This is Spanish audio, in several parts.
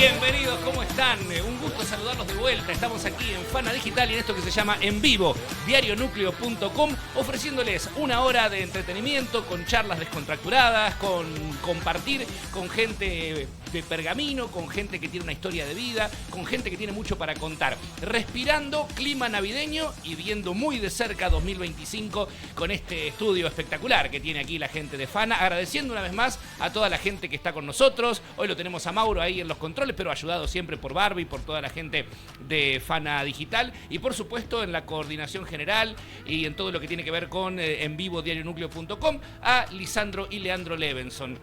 Bienvenidos, ¿cómo están? Un gusto saludarlos de vuelta. Estamos aquí en Fana Digital y en esto que se llama En Vivo, diarionucleo.com, ofreciéndoles una hora de entretenimiento con charlas descontracturadas, con compartir con gente de pergamino, con gente que tiene una historia de vida, con gente que tiene mucho para contar. Respirando clima navideño y viendo muy de cerca 2025 con este estudio espectacular que tiene aquí la gente de Fana. Agradeciendo una vez más a toda la gente que está con nosotros. Hoy lo tenemos a Mauro ahí en los controles, pero ayudado siempre por Barbie, por toda la gente de Fana Digital y por supuesto en la coordinación general y en todo lo que tiene que ver con En Vivo diarionucleo.com a Lisandro y Leandro Levenson.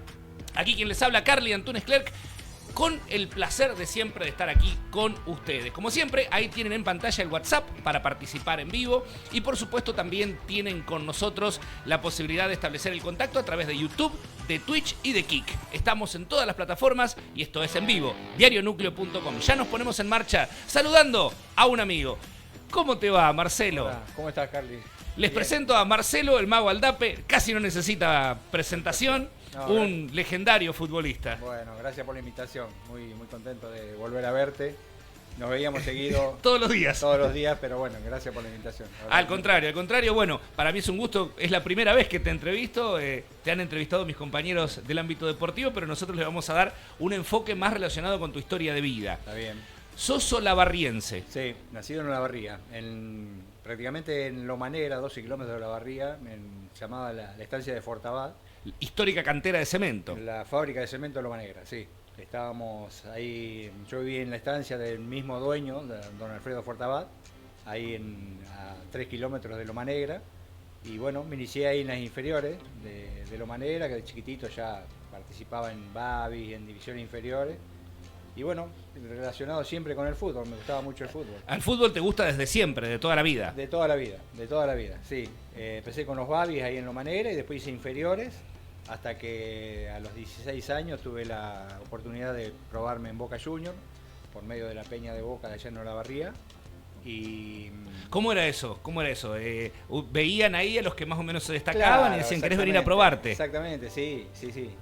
Aquí quien les habla, Carly Antunes Clerc, con el placer de siempre de estar aquí con ustedes. Como siempre, ahí tienen en pantalla el WhatsApp para participar en vivo y por supuesto también tienen con nosotros la posibilidad de establecer el contacto a través de YouTube, de Twitch y de Kik. Estamos en todas las plataformas y esto es En Vivo, diarionucleo.com. Ya nos ponemos en marcha saludando a un amigo. ¿Cómo te va, Marcelo? Hola, ¿cómo estás, Carly? Les presento a Marcelo, el mago Aldape, casi no necesita presentación. No, un legendario futbolista. Bueno, gracias por la invitación. Muy contento de volver a verte. Nos veíamos seguido. Todos los días. Todos los días, pero bueno, gracias por la invitación. Al contrario, bueno, para mí es un gusto. Es la primera vez que te entrevisto. Te han entrevistado mis compañeros del ámbito deportivo, pero nosotros le vamos a dar un enfoque más relacionado con tu historia de vida. Está bien. Sos olavarriense. Sí, nacido en Olavarría, prácticamente en Lomanera, 12 kilómetros de Olavarría, llamada la estancia de Fortabad. Histórica cantera de cemento. La fábrica de cemento de Loma Negra, sí. Estábamos ahí, yo viví en la estancia del mismo dueño, don Alfredo Fortabad, ahí a 3 kilómetros de Loma Negra. Y bueno, me inicié ahí en las inferiores de Loma Negra, que de chiquitito ya participaba en Babi, en divisiones inferiores. Y bueno, relacionado siempre con el fútbol, me gustaba mucho el fútbol. ¿Al fútbol te gusta desde siempre, de toda la vida? De toda la vida, sí. Empecé con los Babis ahí en Loma Negra y después hice inferiores, hasta que a los 16 años tuve la oportunidad de probarme en Boca Juniors, por medio de la Peña de Boca de allá en Olavarría. Y ¿Cómo era eso? ¿Veían ahí a los que más o menos se destacaban, claro, y decían, ¿querés venir a probarte? Exactamente, sí.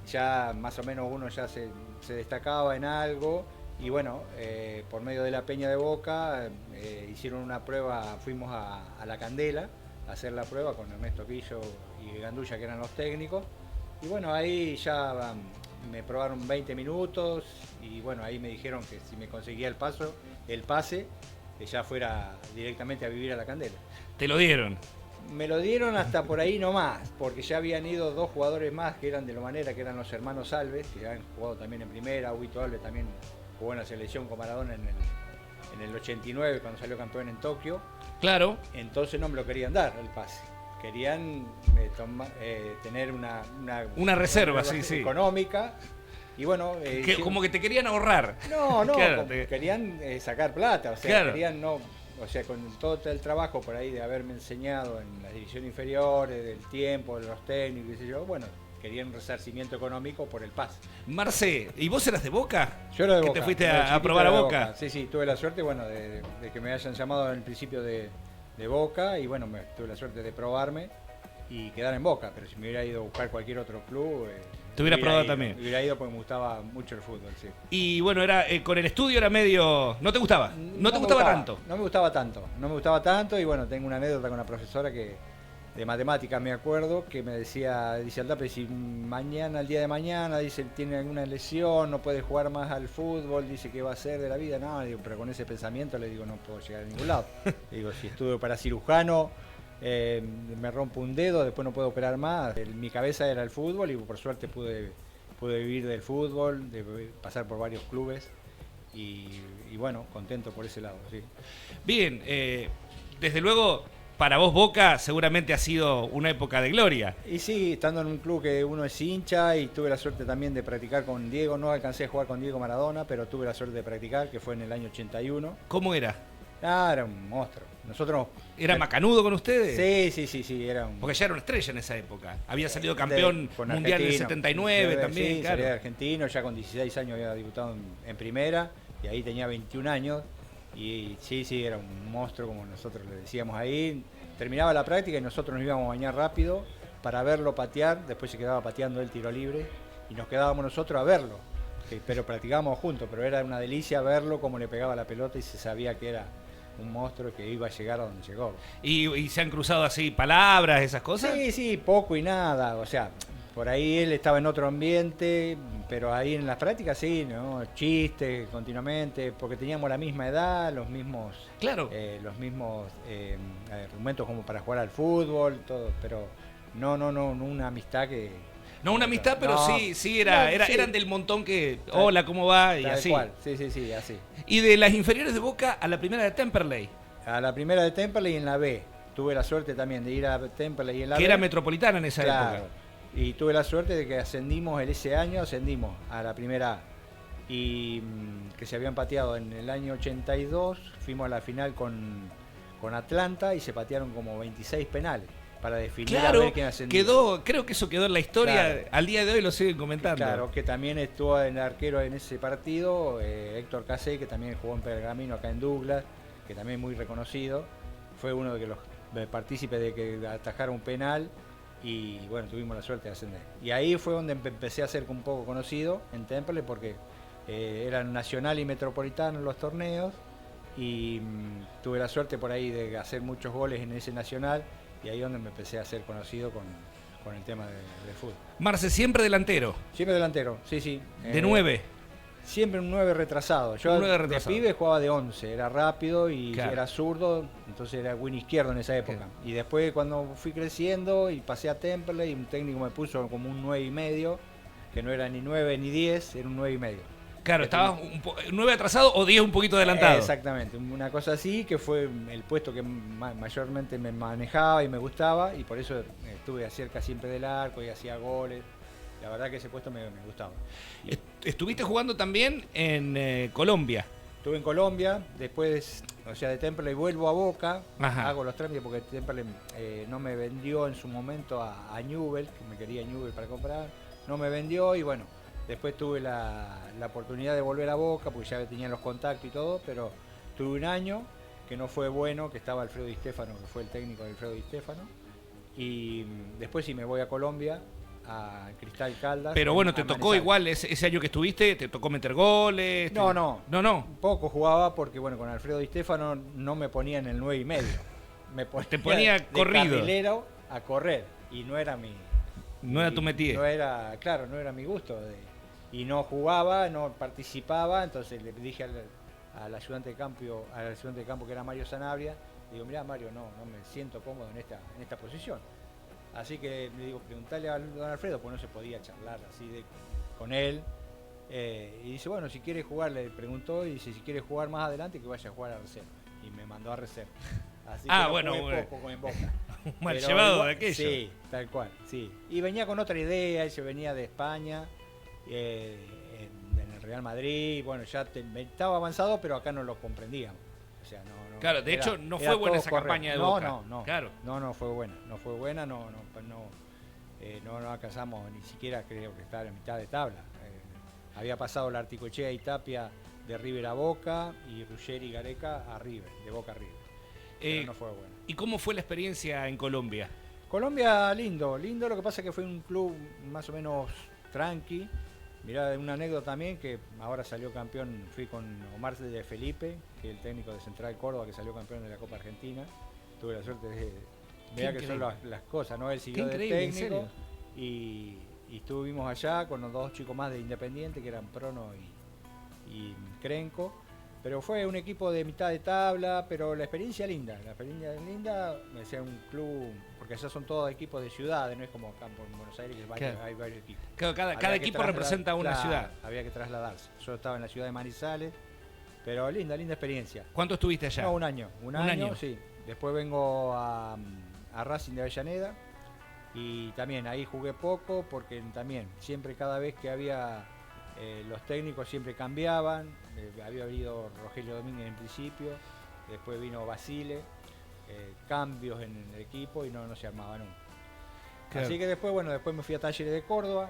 Ya más o menos uno ya se destacaba en algo. Y bueno, por medio de la Peña de Boca hicieron una prueba, fuimos a La Candela a hacer la prueba con Ernesto Quillo y Gandulla, que eran los técnicos. Y bueno, ahí ya me probaron 20 minutos y bueno, ahí me dijeron que si me conseguía el pase, que ya fuera directamente a vivir a La Candela. ¿Te lo dieron? Me lo dieron hasta por ahí nomás, porque ya habían ido 2 jugadores más que eran de Loma Negra, que eran los hermanos Alves, que han jugado también en primera. Huito Alves también jugó en la selección con Maradona en el 89, cuando salió campeón en Tokio. Claro. Entonces no me lo querían dar el pase. Querían tener una reserva, sí. económica. Y bueno, como que te querían ahorrar. No, claro, querían sacar plata, o sea, claro. Querían con todo el trabajo por ahí de haberme enseñado en las divisiones inferiores, del tiempo, de los técnicos, qué sé yo, bueno, querían un resarcimiento económico por el pase. Marce, ¿y vos eras de Boca? Yo era de Boca. ¿Que te fuiste a probar a Boca? Sí, tuve la suerte, bueno, de que me hayan llamado en el principio de Boca y bueno, tuve la suerte de probarme y quedar en Boca, pero si me hubiera ido a buscar cualquier otro club... ¿Te hubiera probado también? Me hubiera ido porque me gustaba mucho el fútbol, sí. Y bueno, con el estudio era medio... ¿No te gustaba? ¿No te gustaba tanto? No me gustaba tanto y bueno, tengo una anécdota con una profesora de matemáticas, me acuerdo, que me dice Aldape, si el día de mañana, dice, tiene alguna lesión, no puede jugar más al fútbol, dice, ¿qué va a hacer de la vida? No, digo, pero con ese pensamiento le digo, no puedo llegar a ningún lado. Le digo, si estudio para cirujano, me rompo un dedo, después no puedo operar más. Mi cabeza era el fútbol y por suerte pude vivir del fútbol, de pasar por varios clubes y bueno, contento por ese lado, sí. Bien, desde luego... Para vos Boca seguramente ha sido una época de gloria. Y sí, estando en un club que uno es hincha y tuve la suerte también de practicar con Diego, no alcancé a jugar con Diego Maradona, pero tuve la suerte de practicar, que fue en el año 81. ¿Cómo era? Era un monstruo. Nosotros... ¿Era macanudo con ustedes? Sí, era un... Porque ya era una estrella en esa época. Había salido campeón mundial en el 79 también, sí, claro. Salía argentino, ya con 16 años había debutado en primera y ahí tenía 21 años. Y sí, era un monstruo, como nosotros le decíamos ahí. Terminaba la práctica y nosotros nos íbamos a bañar rápido para verlo patear. Después se quedaba pateando el tiro libre y nos quedábamos nosotros a verlo. pero practicábamos juntos, pero era una delicia verlo cómo le pegaba la pelota y se sabía que era un monstruo que iba a llegar a donde llegó. ¿Y se han cruzado así palabras, esas cosas? Sí, poco y nada, o sea, por ahí él estaba en otro ambiente, pero ahí en las prácticas sí, ¿no? Chistes continuamente, porque teníamos la misma edad, los mismos, claro, argumentos como para jugar al fútbol, todo, pero no una amistad que... No una amistad, pero no, sí, no, eran del montón que, hola, ¿cómo va? Y tal así. cual. Sí, así. Y de las inferiores de Boca a la primera de Temperley. A la primera de Temperley y en la B. Tuve la suerte también de ir a Temperley y en la B. Que era Metropolitana en esa claro, época. Y tuve la suerte de que ese año ascendimos a la primera A. Y que se habían pateado en el año 82, fuimos a la final con Atlanta y se patearon como 26 penales para definir a ver quién ascendió. Creo que eso quedó en la historia, claro. Al día de hoy lo siguen comentando. Claro, que también estuvo en arquero en ese partido, Héctor Casé, que también jugó en Pergamino acá en Douglas, que también es muy reconocido, fue uno de los partícipes de que atajara un penal y bueno, tuvimos la suerte de ascender. Y ahí fue donde empecé a ser un poco conocido en Temperley porque eran nacional y metropolitano los torneos y tuve la suerte por ahí de hacer muchos goles en ese nacional. Y ahí es donde me empecé a ser conocido con el tema de fútbol. Marce, siempre delantero. Siempre delantero, sí. ¿De 9? Siempre un 9 retrasado. Yo de pibe jugaba de 11, era rápido y era zurdo, entonces era win izquierdo en esa época. Y después cuando fui creciendo y pasé a Temperley, un técnico me puso como un 9,5, que no era ni 9 ni 10, era un 9,5. Claro, estaba 9 atrasado o 10 un poquito adelantado. Exactamente, una cosa así, que fue el puesto que mayormente me manejaba y me gustaba, y por eso estuve cerca siempre del arco y hacía goles. La verdad que ese puesto me gustaba. ¿Estuviste jugando también en Colombia? Estuve en Colombia, después, o sea, de Temperley vuelvo a Boca, Ajá. Hago los trámites porque Temperley no me vendió en su momento a Newell, que me quería Newell para comprar, no me vendió y bueno. Después tuve la oportunidad de volver a Boca, porque ya tenía los contactos y todo, pero tuve un año que no fue bueno, que estaba Alfredo Di Stéfano, que fue el técnico de Alfredo Di Stéfano. Y después sí me voy a Colombia, a Cristal Caldas. Pero bueno, ¿te tocó igual ese año que estuviste? ¿Te tocó meter goles? No. Poco jugaba porque bueno, con Alfredo Di Stéfano no me ponía en el 9,5. Te ponía corrido. De carrilero a correr, y no era mi... No era tu métier. No era mi gusto. Y no jugaba, no participaba, entonces le dije al ayudante de campo que era Mario Sanabria, digo, mirá Mario, no me siento cómodo en esta posición. Así que le digo, preguntale a don Alfredo, pues no se podía charlar así con él. Y dice, bueno, si quiere jugar, le preguntó, y dice, si quiere jugar más adelante, que vaya a jugar a reserva. Y me mandó a reserva. Así que jugué poco en Boca. Mal llevado de aquello. Sí, tal cual, sí. Y venía con otra idea, ella venía de España, en el Real Madrid, bueno, ya estaba avanzado, pero acá no lo comprendíamos. O sea, no. Claro, de hecho no fue buena esa campaña de Boca. No. Claro. No fue buena, no alcanzamos ni siquiera, creo que estar en mitad de tabla. Había pasado la Articochea y Tapia de River a Boca y Ruggeri y Gareca a River, de Boca a River. Pero no fue bueno. ¿Y cómo fue la experiencia en Colombia? Colombia, lindo, lo que pasa es que fue un club más o menos tranqui. Mirá, una anécdota también, que ahora salió campeón, fui con Omar de Felipe, que es el técnico de Central Córdoba, que salió campeón de la Copa Argentina. Tuve la suerte de ver que son las cosas, ¿no? Él siguió de técnico y estuvimos allá con los dos chicos más de Independiente, que eran Prono y Crenco. Pero fue un equipo de mitad de tabla, pero la experiencia linda, me decía un club, porque allá son todos equipos de ciudades, no es como acá en Buenos Aires que hay varios equipos. Claro, cada equipo representa una ciudad. Había que trasladarse. Yo estaba en la ciudad de Manizales, pero linda experiencia. ¿Cuánto estuviste allá? No, un año, sí. Después vengo a Racing de Avellaneda y también ahí jugué poco, porque también siempre cada vez que había... los técnicos siempre cambiaban, había venido Rogelio Domínguez en principio, después vino Basile, cambios en el equipo y no se armaba nunca. Claro. Así que después me fui a Talleres de Córdoba,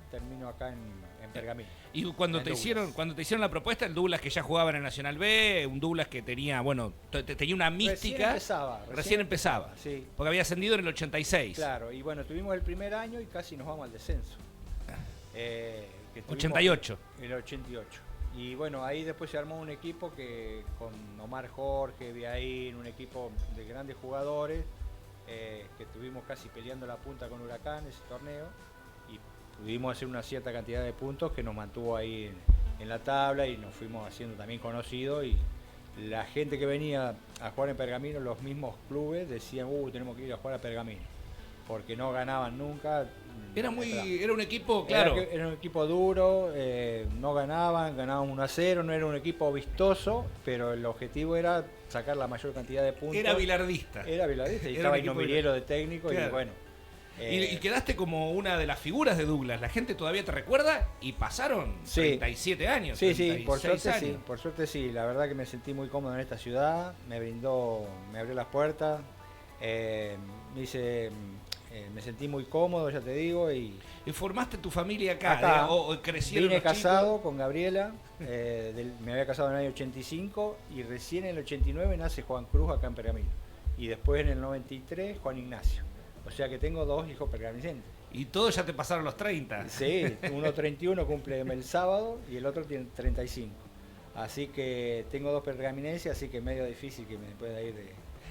termino acá en Pergamino. Y cuando te hicieron la propuesta, el Douglas que ya jugaba en el Nacional B, un Douglas que tenía, tenía una mística. Recién empezaba. Sí. Porque había ascendido en el 86. Claro, y bueno, tuvimos el primer año y casi nos vamos al descenso. que estuvimos 88. En el 88. Y bueno, ahí después se armó un equipo que con Omar Jorge, Viaín, un equipo de grandes jugadores, que estuvimos casi peleando la punta con Huracán ese torneo, y pudimos hacer una cierta cantidad de puntos que nos mantuvo ahí en la tabla, y nos fuimos haciendo también conocidos, y la gente que venía a jugar en Pergamino, los mismos clubes decían, tenemos que ir a jugar a Pergamino, porque no ganaban nunca. Era un equipo, claro. Era un equipo duro, no ganaban 1-0, no era un equipo vistoso, pero el objetivo era sacar la mayor cantidad de puntos. Era bilardista. Era bilardista, y estaba Inomiriero de técnico, claro. Y bueno. Y quedaste como una de las figuras de Douglas. La gente todavía te recuerda, y pasaron 37 años. Sí, por suerte años. Sí, por suerte sí. La verdad que me sentí muy cómodo en esta ciudad, me abrió las puertas, me sentí muy cómodo, ya te digo. ¿Y formaste tu familia acá? ¿O crecieron? Vine casado con Gabriela, me había casado en el año 85, y recién en el 89 nace Juan Cruz acá en Pergamino. Y después en el 93 Juan Ignacio. O sea que tengo 2 hijos pergaminenses. Y todos ya te pasaron los 30. Sí, uno 31 cumple el sábado y el otro tiene 35. Así que tengo 2 pergaminenses, así que es medio difícil que me pueda ir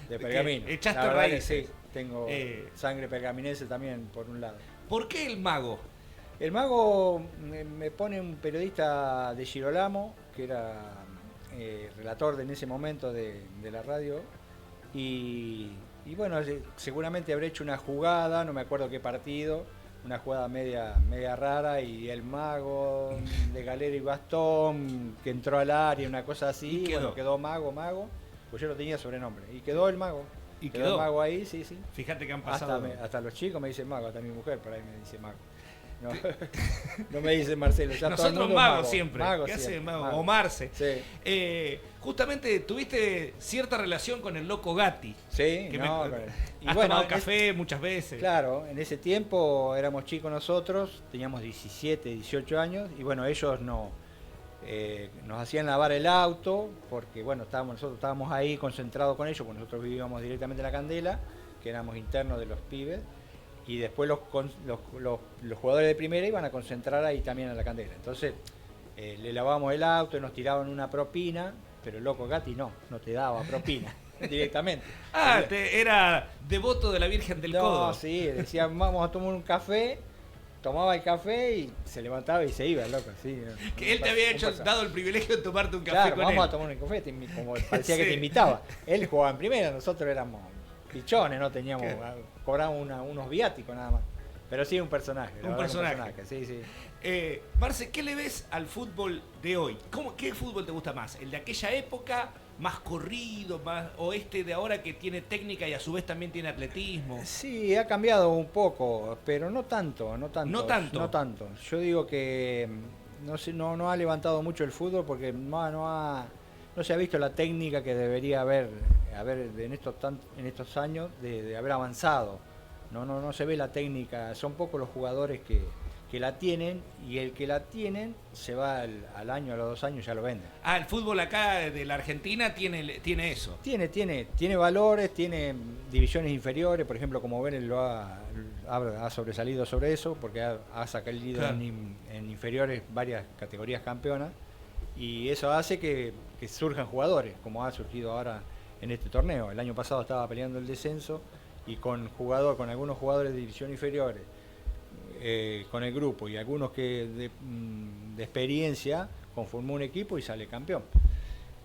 de Pergamino. ¿Echaste raíces? Sí, tengo sangre pergaminense también, por un lado. ¿Por qué el Mago? El Mago me pone un periodista de Girolamo, que era relator en ese momento de la radio, y bueno, seguramente habré hecho una jugada, no me acuerdo qué partido, una jugada media rara, y el Mago de galera y bastón que entró al área, una cosa así, quedó Mago, pues yo no tenía sobrenombre, y quedó el Mago. Y quedó el Mago ahí, sí. Fíjate que han pasado. Hasta los chicos me dicen Mago, hasta mi mujer por ahí me dice Mago. No me dice Marcelo, ya nosotros todo el mundo Mago siempre. Mago ¿Qué hace Mago? O Marce. Sí. Justamente tuviste cierta relación con el Loco Gatti. Sí, has tomado café muchas veces. Claro, en ese tiempo éramos chicos nosotros, teníamos 17, 18 años, y bueno, ellos nos hacían lavar el auto, porque bueno, nosotros estábamos ahí concentrados con ellos, porque nosotros vivíamos directamente en La Candela, que éramos internos de los pibes, y después los jugadores de primera iban a concentrar ahí también en La Candela. Entonces le lavábamos el auto y nos tiraban una propina, pero el Loco Gatti no te daba propina directamente. Era devoto de la Virgen del Codo. No, sí, decían vamos a tomar un café, tomaba el café y se levantaba y se iba, el loco. Sí, que él te había dado el privilegio de tomarte un café, claro, con él. Vamos a tomar un café, como parecía que te invitaba. Él jugaba en primera, nosotros éramos pichones, no teníamos, cobramos unos viáticos nada más. Pero sí, un personaje. Un personaje, sí. Marce, ¿qué le ves al fútbol de hoy? ¿Qué fútbol te gusta más? ¿El de aquella época, más corrido, o este de ahora que tiene técnica y a su vez también tiene atletismo? Sí, ha cambiado un poco, pero no tanto. No tanto. Yo digo que no ha levantado mucho el fútbol porque no se ha visto la técnica que debería haber en estos años de haber avanzado. No se ve la técnica, son pocos los jugadores que la tienen, y el que la tienen se va al año, a los 2 años ya lo venden. El fútbol acá de la Argentina tiene eso. Tiene valores, tiene divisiones inferiores, por ejemplo, como Vélez ha sobresalido sobre eso, porque ha sacado en inferiores varias categorías campeonas, y eso hace que surjan jugadores, como ha surgido ahora en este torneo. El año pasado estaba peleando el descenso, y con algunos jugadores de división inferiores, con el grupo y algunos que de experiencia, conformó un equipo y sale campeón.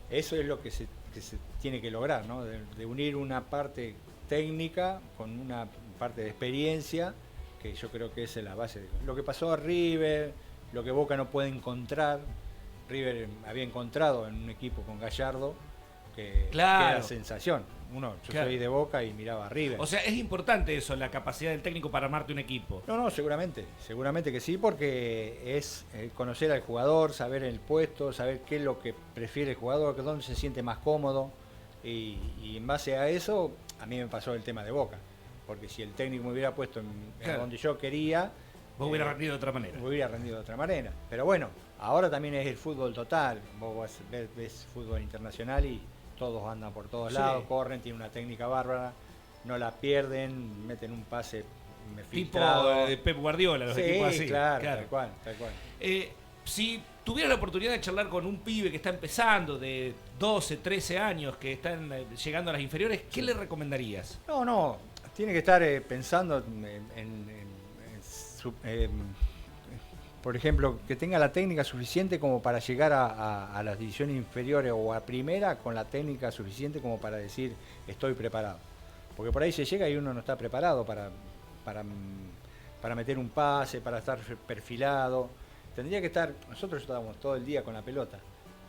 Eso es lo que se tiene que lograr, ¿no? De unir una parte técnica con una parte de experiencia, que yo creo que esa es la base. Lo que pasó a River, lo que Boca no puede encontrar. River había encontrado en un equipo con Gallardo que era sensación. Yo soy de Boca y miraba a River. O sea, es importante eso, la capacidad del técnico para armarte un equipo. No, seguramente que sí, porque es conocer al jugador, saber el puesto, saber qué es lo que prefiere el jugador, dónde se siente más cómodo, y en base a eso, a mí me pasó el tema de Boca, porque si el técnico me hubiera puesto en donde yo quería, vos hubieras rendido de otra manera. Hubiera rendido de otra manera, pero bueno, ahora también es el fútbol total, vos ves fútbol internacional y todos andan por todos lados, corren, tienen una técnica bárbara, no la pierden, meten un pase Tipo filtrado. Pep Guardiola, los Sí, equipos así. claro, tal cual, tal cual. Si tuvieras la oportunidad de charlar con un pibe que está empezando, de 12, 13 años, que están llegando a las inferiores, ¿qué le recomendarías? No, tiene que estar pensando por ejemplo, que tenga la técnica suficiente como para llegar a las divisiones inferiores o a primera con la técnica suficiente como para decir estoy preparado. Porque por ahí se llega y uno no está preparado para meter un pase, para estar perfilado. Tendría que estar, nosotros estábamos todo el día con la pelota.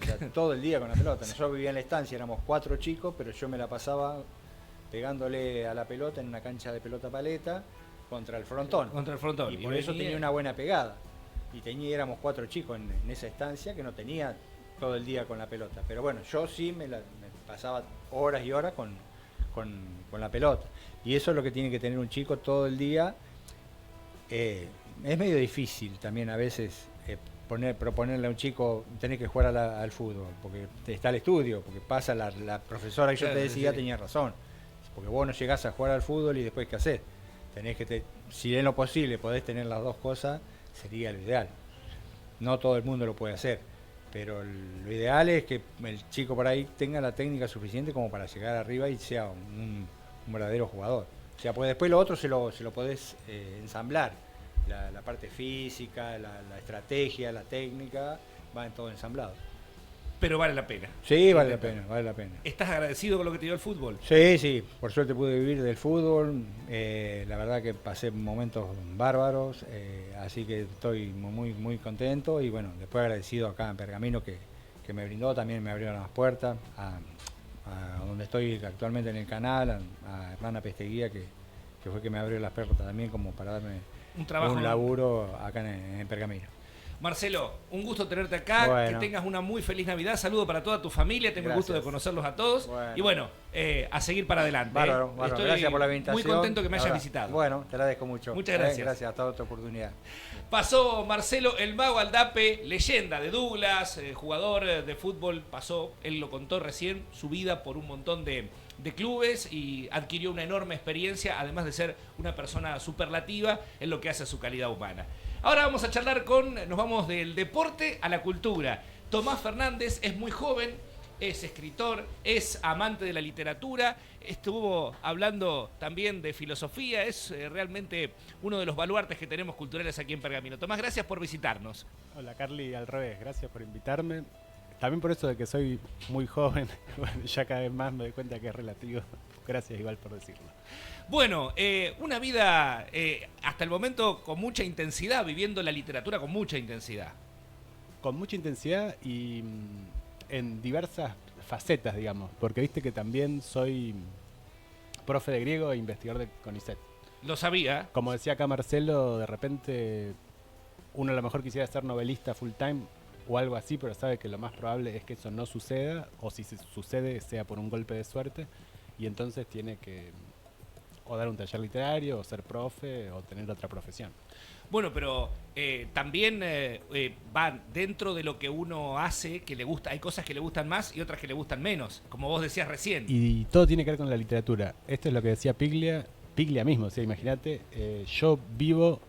O sea, todo el día con la pelota. Nosotros vivíamos en la estancia, éramos 4 chicos, pero yo me la pasaba pegándole a la pelota en una cancha de pelota paleta contra el frontón. Contra el frontón. Y por eso tenía una buena pegada. Y éramos 4 chicos en esa estancia que no tenía todo el día con la pelota. Pero bueno, yo sí me pasaba horas y horas con la pelota. Y eso es lo que tiene que tener un chico todo el día. Es medio difícil también a veces proponerle a un chico tenés que jugar al fútbol, porque está el estudio, porque pasa la profesora que yo te decía, tenía razón. Porque vos no llegás a jugar al fútbol y después ¿qué hacés? Tenés que, si en lo posible podés tener las dos cosas, sería lo ideal. No todo el mundo lo puede hacer, pero lo ideal es que el chico por ahí tenga la técnica suficiente como para llegar arriba y sea un verdadero jugador. O sea, pues después lo otro se lo podés ensamblar. La parte física, la estrategia, la técnica, va en todo ensamblado. Pero vale la pena. Sí, vale la pena. ¿Estás agradecido con lo que te dio el fútbol? Sí, por suerte pude vivir del fútbol, la verdad que pasé momentos bárbaros, así que estoy muy contento y bueno, después agradecido acá en Pergamino que me brindó, también me abrieron las puertas, a donde estoy actualmente en el canal, a Hernana Pesteguía que fue que me abrió las puertas también como para darme un laburo acá en Pergamino. Marcelo, un gusto tenerte acá, bueno. Que tengas una muy feliz Navidad, saludo para toda tu familia, tengo el gusto de conocerlos a todos y bueno, a seguir para adelante. Bárbaro. Estoy gracias por la invitación. muy contento que me hayas visitado. Bueno, te agradezco mucho. Muchas gracias. Gracias, hasta otra oportunidad. Pasó Marcelo el Mago Aldape, leyenda de Douglas, jugador de fútbol, pasó, él lo contó recién, su vida por un montón de clubes y adquirió una enorme experiencia, además de ser una persona superlativa en lo que hace a su calidad humana. Ahora vamos a charlar nos vamos del deporte a la cultura. Tomás Fernández es muy joven, es escritor, es amante de la literatura, estuvo hablando también de filosofía, es realmente uno de los baluartes que tenemos culturales aquí en Pergamino. Tomás, gracias por visitarnos. Hola Carly, al revés, gracias por invitarme. También por eso de que soy muy joven, bueno, ya cada vez más me doy cuenta que es relativo. Gracias igual por decirlo. Bueno, una vida hasta el momento con mucha intensidad, viviendo la literatura con mucha intensidad. Con mucha intensidad y en diversas facetas, digamos, porque viste que también soy profe de griego e investigador de CONICET. Lo sabía. Como decía acá Marcelo, de repente uno a lo mejor quisiera ser novelista full time o algo así, pero sabe que lo más probable es que eso no suceda, o si sucede sea por un golpe de suerte, y entonces tiene que o dar un taller literario, o ser profe, o tener otra profesión. Bueno, pero también van dentro de lo que uno hace, que le gusta, hay cosas que le gustan más y otras que le gustan menos, como vos decías recién. Y todo tiene que ver con la literatura. Esto es lo que decía Piglia mismo, o sea, imagínate, yo vivo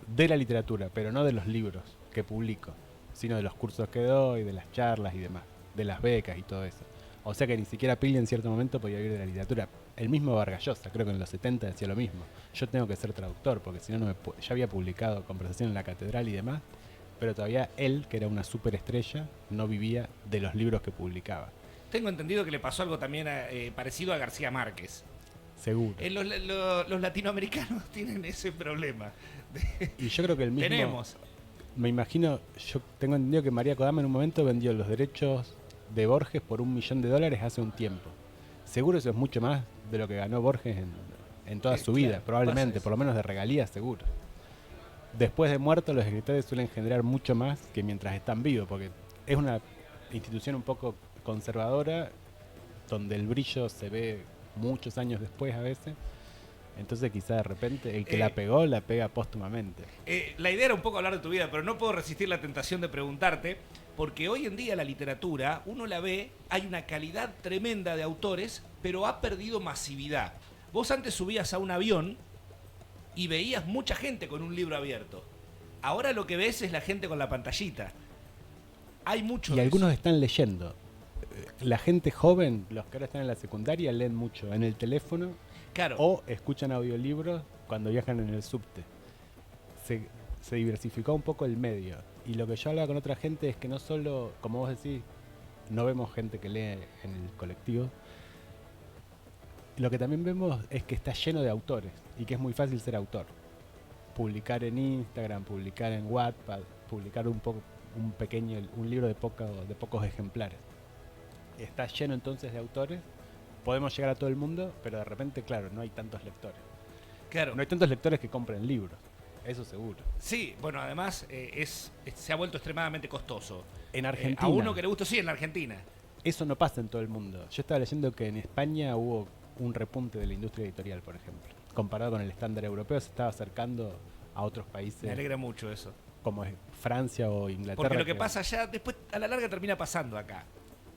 de la literatura, pero no de los libros que publico, sino de los cursos que doy, de las charlas y demás, de las becas y todo eso. O sea que ni siquiera Piglia en cierto momento podía vivir de la literatura. El mismo Vargas Llosa, creo que en los 70 decía lo mismo. Yo tengo que ser traductor, porque si no, ya había publicado Conversación en la Catedral y demás, pero todavía él, que era una superestrella, no vivía de los libros que publicaba. Tengo entendido que le pasó algo también parecido a García Márquez. Seguro. Los latinoamericanos tienen ese problema. Y yo creo que el mismo... Tenemos. Me imagino, yo tengo entendido que María Kodama en un momento vendió los derechos de Borges por $1 millón hace un tiempo. Seguro eso es mucho más de lo que ganó Borges en toda su vida, claro, probablemente, por lo menos de regalías, seguro. Después de muerto, los escritores suelen generar mucho más que mientras están vivos, porque es una institución un poco conservadora, donde el brillo se ve muchos años después a veces. Entonces quizá de repente el que la pegó, la pega póstumamente. La idea era un poco hablar de tu vida, pero no puedo resistir la tentación de preguntarte, porque hoy en día la literatura, uno la ve, hay una calidad tremenda de autores, pero ha perdido masividad. Vos antes subías a un avión y veías mucha gente con un libro abierto. Ahora lo que ves es la gente con la pantallita. Hay mucho Y de algunos eso. están leyendo. La gente joven, los que ahora están en la secundaria, leen mucho en el teléfono Claro. o escuchan audiolibros cuando viajan en el subte. Se diversificó un poco el medio. Y lo que yo hablaba con otra gente es que no solo, como vos decís, no vemos gente que lee en el colectivo. Lo que también vemos es que está lleno de autores y que es muy fácil ser autor. Publicar en Instagram, publicar en Wattpad, publicar un libro de pocos ejemplares. Está lleno entonces de autores. Podemos llegar a todo el mundo, pero de repente, claro, no hay tantos lectores. Claro. No hay tantos lectores que compren libros, eso seguro. Sí, bueno, además se ha vuelto extremadamente costoso. En Argentina, A uno que le gusta, sí, en la Argentina. eso no pasa en todo el mundo. Yo estaba leyendo que en España hubo un repunte de la industria editorial, por ejemplo. Comparado con el estándar europeo, se estaba acercando a otros países Me alegra mucho eso. como es Francia o Inglaterra. Porque lo que pasa allá, después a la larga termina pasando acá.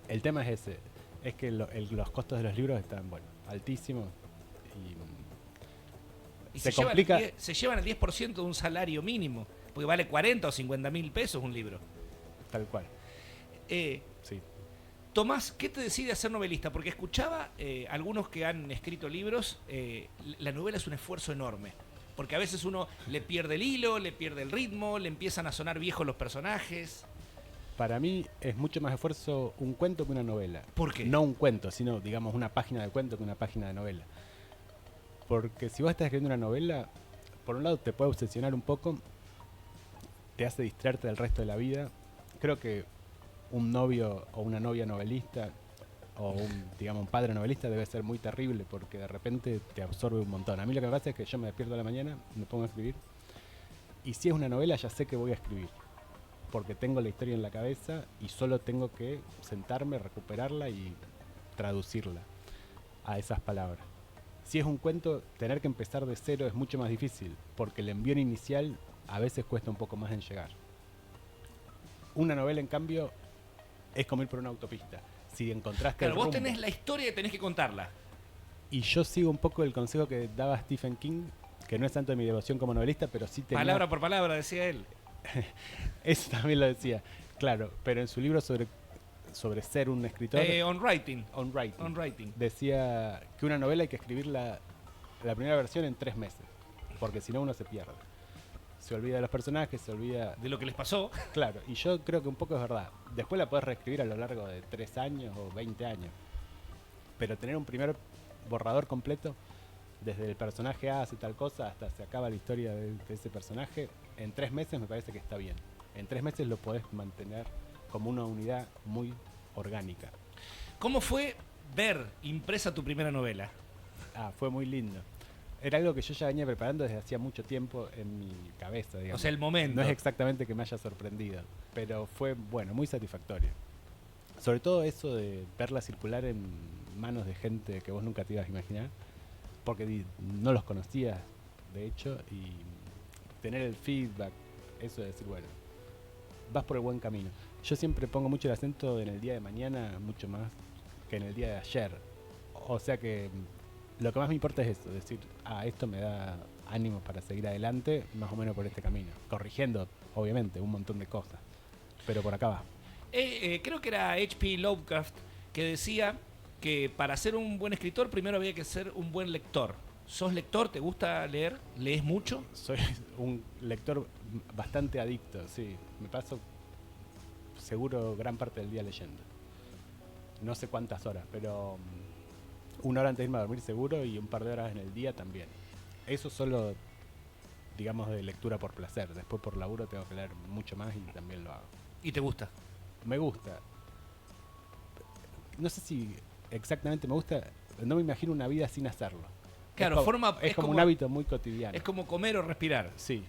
El tema es ese, es que los costos de los libros están, bueno, altísimos Y se llevan complica. se llevan el 10% de un salario mínimo. Porque vale 40 o 50 mil pesos un libro. Tal cual, sí. Tomás, ¿qué te decide a ser novelista? Porque escuchaba algunos que han escrito libros, la novela es un esfuerzo enorme. Porque a veces uno le pierde el hilo, le pierde el ritmo, le empiezan a sonar viejos los personajes. Para mí es mucho más esfuerzo un cuento que una novela. ¿Por qué? No un cuento, sino digamos una página de cuento que una página de novela. Porque si vos estás escribiendo una novela, por un lado te puede obsesionar un poco, te hace distraerte del resto de la vida. Creo que un novio o una novia novelista o un padre novelista debe ser muy terrible porque de repente te absorbe un montón. A mí lo que me pasa es que yo me despierto a la mañana, me pongo a escribir y si es una novela ya sé que voy a escribir porque tengo la historia en la cabeza y solo tengo que sentarme, recuperarla y traducirla a esas palabras. Si es un cuento, tener que empezar de cero es mucho más difícil porque el envío inicial a veces cuesta un poco más en llegar. Una novela, en cambio, es como ir por una autopista. Si encontraste Claro, el vos rumbo. tenés la historia y tenés que contarla. Y yo sigo un poco el consejo que daba Stephen King, que no es tanto de mi devoción como novelista, pero sí tenía... Palabra por palabra, decía él. Eso también lo decía, claro, pero en su libro sobre ser un escritor, On Writing. On Writing, On Writing. decía que una novela hay que escribirla, la primera versión en 3 meses, porque si no uno se pierde. Se olvida de los personajes, se olvida... De lo que les pasó. Claro, y yo creo que un poco es verdad. Después la podés reescribir a lo largo de 3 años o 20 años. Pero tener un primer borrador completo, desde el personaje A hace tal cosa hasta se acaba la historia de ese personaje, en 3 meses me parece que está bien. En 3 meses lo podés mantener como una unidad muy orgánica. ¿Cómo fue ver impresa tu primera novela? Fue muy lindo. Era algo que yo ya venía preparando desde hacía mucho tiempo en mi cabeza, digamos. O sea, el momento. No es exactamente que me haya sorprendido, pero fue, bueno, muy satisfactorio. Sobre todo eso de verla circular en manos de gente que vos nunca te ibas a imaginar, porque no los conocías, de hecho, y tener el feedback, eso de decir, bueno, vas por el buen camino. Yo siempre pongo mucho el acento en el día de mañana, mucho más que en el día de ayer. O sea que lo que más me importa es eso, decir, esto me da ánimo para seguir adelante, más o menos por este camino. Corrigiendo, obviamente, un montón de cosas, pero por acá va. Creo que era H.P. Lovecraft que decía que para ser un buen escritor primero había que ser un buen lector. ¿Sos lector? ¿Te gusta leer? ¿Lees mucho? Soy un lector bastante adicto, sí. Me paso seguro gran parte del día leyendo. No sé cuántas horas, pero 1 hora antes de irme a dormir seguro y un par de horas en el día también. Eso solo, digamos, de lectura por placer. Después por laburo tengo que leer mucho más y también lo hago. ¿Y te gusta? Me gusta. No sé si exactamente me gusta, no me imagino una vida sin hacerlo. Claro, es como un hábito muy cotidiano. Es como comer o respirar. Sí,